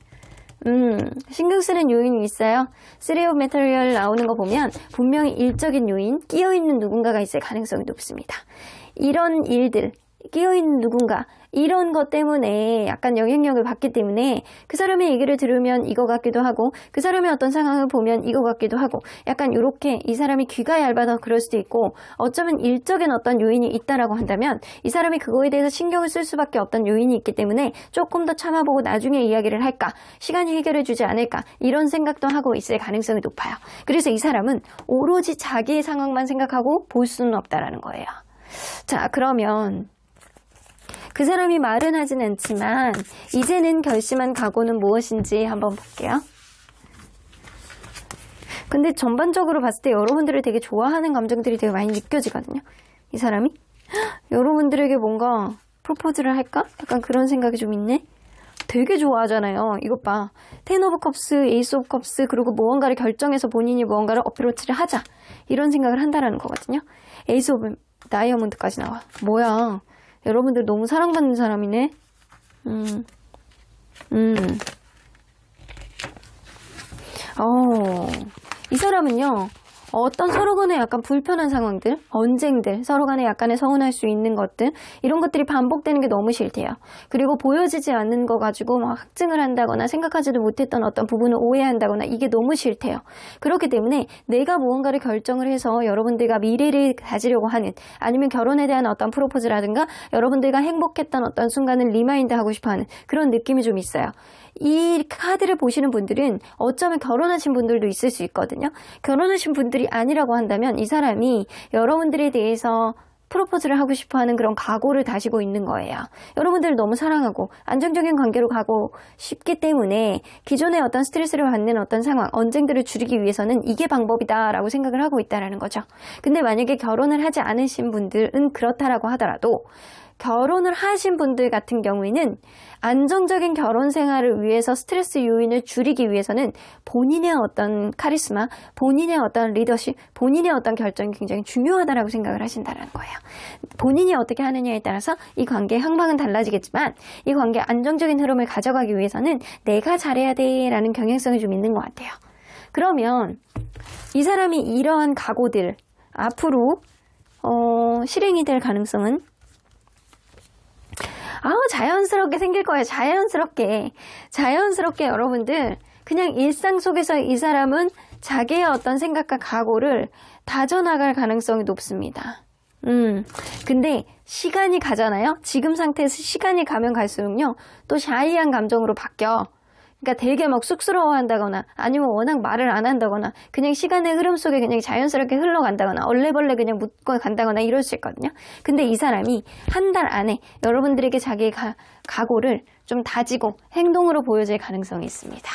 신경 쓰는 요인이 있어요. 3 of Material 나오는 거 보면 분명히 일적인 요인, 끼어있는 누군가가 있을 가능성이 높습니다. 이런 일들, 끼어있는 누군가 이런 것 때문에 약간 영향력을 받기 때문에 그 사람의 얘기를 들으면 이거 같기도 하고 그 사람의 어떤 상황을 보면 이거 같기도 하고 약간 이렇게 이 사람이 귀가 얇아서 그럴 수도 있고 어쩌면 일적인 어떤 요인이 있다라고 한다면 이 사람이 그거에 대해서 신경을 쓸 수밖에 없던 요인이 있기 때문에 조금 더 참아보고 나중에 이야기를 할까 시간이 해결해 주지 않을까 이런 생각도 하고 있을 가능성이 높아요. 그래서 이 사람은 오로지 자기의 상황만 생각하고 볼 수는 없다라는 거예요. 자, 그러면 그 사람이 말은 하진 않지만 이제는 결심한 각오는 무엇인지 한번 볼게요. 근데 전반적으로 봤을 때 여러분들을 되게 좋아하는 감정들이 되게 많이 느껴지거든요. 이 사람이 여러분들에게 뭔가 프로포즈를 할까? 약간 그런 생각이 좀 있네. 되게 좋아하잖아요. 이것 봐. 10 오브 컵스, 에이스 오브 컵스 그리고 무언가를 결정해서 본인이 무언가를 어프로치를 하자. 이런 생각을 한다는 거거든요. 에이스 오브 다이아몬드까지 나와. 뭐야. 여러분들 너무 사랑받는 사람이네. 이 사람은요. 어떤 서로 간에 약간 불편한 상황들, 언쟁들, 서로 간에 약간의 서운할 수 있는 것들 이런 것들이 반복되는 게 너무 싫대요. 그리고 보여지지 않는 거 가지고 막 확증을 한다거나 생각하지도 못했던 어떤 부분을 오해한다거나 이게 너무 싫대요. 그렇기 때문에 내가 무언가를 결정을 해서 여러분들과 미래를 가지려고 하는 아니면 결혼에 대한 어떤 프로포즈라든가 여러분들과 행복했던 어떤 순간을 리마인드하고 싶어하는 그런 느낌이 좀 있어요. 이 카드를 보시는 분들은 어쩌면 결혼하신 분들도 있을 수 있거든요. 결혼하신 분들이 아니라고 한다면 이 사람이 여러분들에 대해서 프로포즈를 하고 싶어하는 그런 각오를 다지고 있는 거예요. 여러분들을 너무 사랑하고 안정적인 관계로 가고 싶기 때문에 기존의 어떤 스트레스를 받는 어떤 상황, 언쟁들을 줄이기 위해서는 이게 방법이다라고 생각을 하고 있다는 거죠. 근데 만약에 결혼을 하지 않으신 분들은 그렇다라고 하더라도 결혼을 하신 분들 같은 경우에는 안정적인 결혼 생활을 위해서 스트레스 요인을 줄이기 위해서는 본인의 어떤 카리스마, 본인의 어떤 리더십, 본인의 어떤 결정이 굉장히 중요하다라고 생각을 하신다는 거예요. 본인이 어떻게 하느냐에 따라서 이 관계의 향방은 달라지겠지만 이 관계의 안정적인 흐름을 가져가기 위해서는 내가 잘해야 돼라는 경향성이 좀 있는 것 같아요. 그러면 이 사람이 이러한 각오들 앞으로 실행이 될 가능성은 자연스럽게 생길 거예요. 자연스럽게 여러분들 그냥 일상 속에서 이 사람은 자기의 어떤 생각과 각오를 다져나갈 가능성이 높습니다. 근데 시간이 가잖아요. 지금 상태에서 시간이 가면 갈수록요. 또 샤이한 감정으로 바뀌어. 그러니까 되게 막 쑥스러워한다거나 아니면 워낙 말을 안 한다거나 그냥 시간의 흐름 속에 그냥 자연스럽게 흘러간다거나 얼레벌레 그냥 묻고 간다거나 이럴 수 있거든요. 근데 이 사람이 한 달 안에 여러분들에게 자기의 각오를 좀 다지고 행동으로 보여줄 가능성이 있습니다.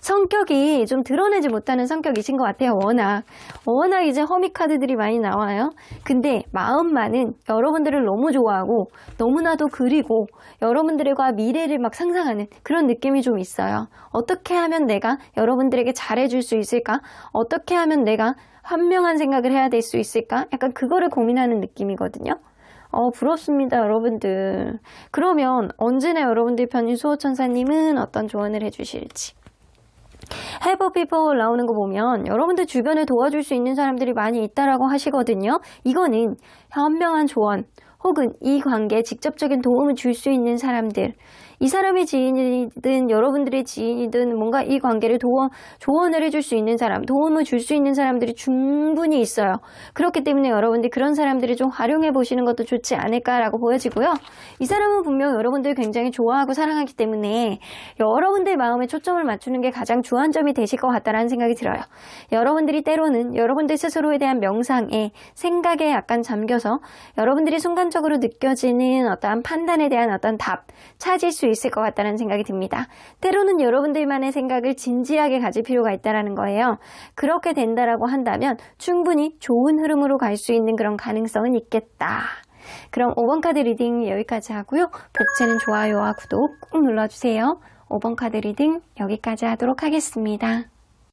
성격이 좀 드러내지 못하는 성격이신 것 같아요. 워낙 이제 허미 카드들이 많이 나와요. 근데 마음만은 여러분들을 너무 좋아하고 너무나도 그리고 여러분들과 미래를 막 상상하는 그런 느낌이 좀 있어요. 어떻게 하면 내가 여러분들에게 잘해줄 수 있을까? 어떻게 하면 내가 현명한 생각을 해야 될 수 있을까? 약간 그거를 고민하는 느낌이거든요. 부럽습니다, 여러분들. 그러면 언제나 여러분들 편인 수호천사님은 어떤 조언을 해주실지. Help people 나오는 거 보면 여러분들 주변에 도와줄 수 있는 사람들이 많이 있다라고 하시거든요. 이거는 현명한 조언 혹은 이 관계에 직접적인 도움을 줄 수 있는 사람들 이 사람의 지인이든 여러분들의 지인이든 뭔가 이 관계를 조언을 해줄 수 있는 사람, 도움을 줄 수 있는 사람들이 충분히 있어요. 그렇기 때문에 여러분들이 그런 사람들을 좀 활용해 보시는 것도 좋지 않을까라고 보여지고요. 이 사람은 분명 여러분들 굉장히 좋아하고 사랑하기 때문에 여러분들 마음에 초점을 맞추는 게 가장 주안점이 되실 것 같다라는 생각이 들어요. 여러분들이 때로는 여러분들 스스로에 대한 명상에 생각에 약간 잠겨서 여러분들이 순간적으로 느껴지는 어떠한 판단에 대한 어떤 답 찾을 수 있을 것 같다는 생각이 듭니다. 때로는 여러분들만의 생각을 진지하게 가질 필요가 있다는 거예요. 그렇게 된다라고 한다면 충분히 좋은 흐름으로 갈 수 있는 그런 가능성은 있겠다. 그럼 5번 카드 리딩 여기까지 하고요. 복채는 좋아요와 구독 꾹 눌러주세요. 5번 카드 리딩 여기까지 하도록 하겠습니다.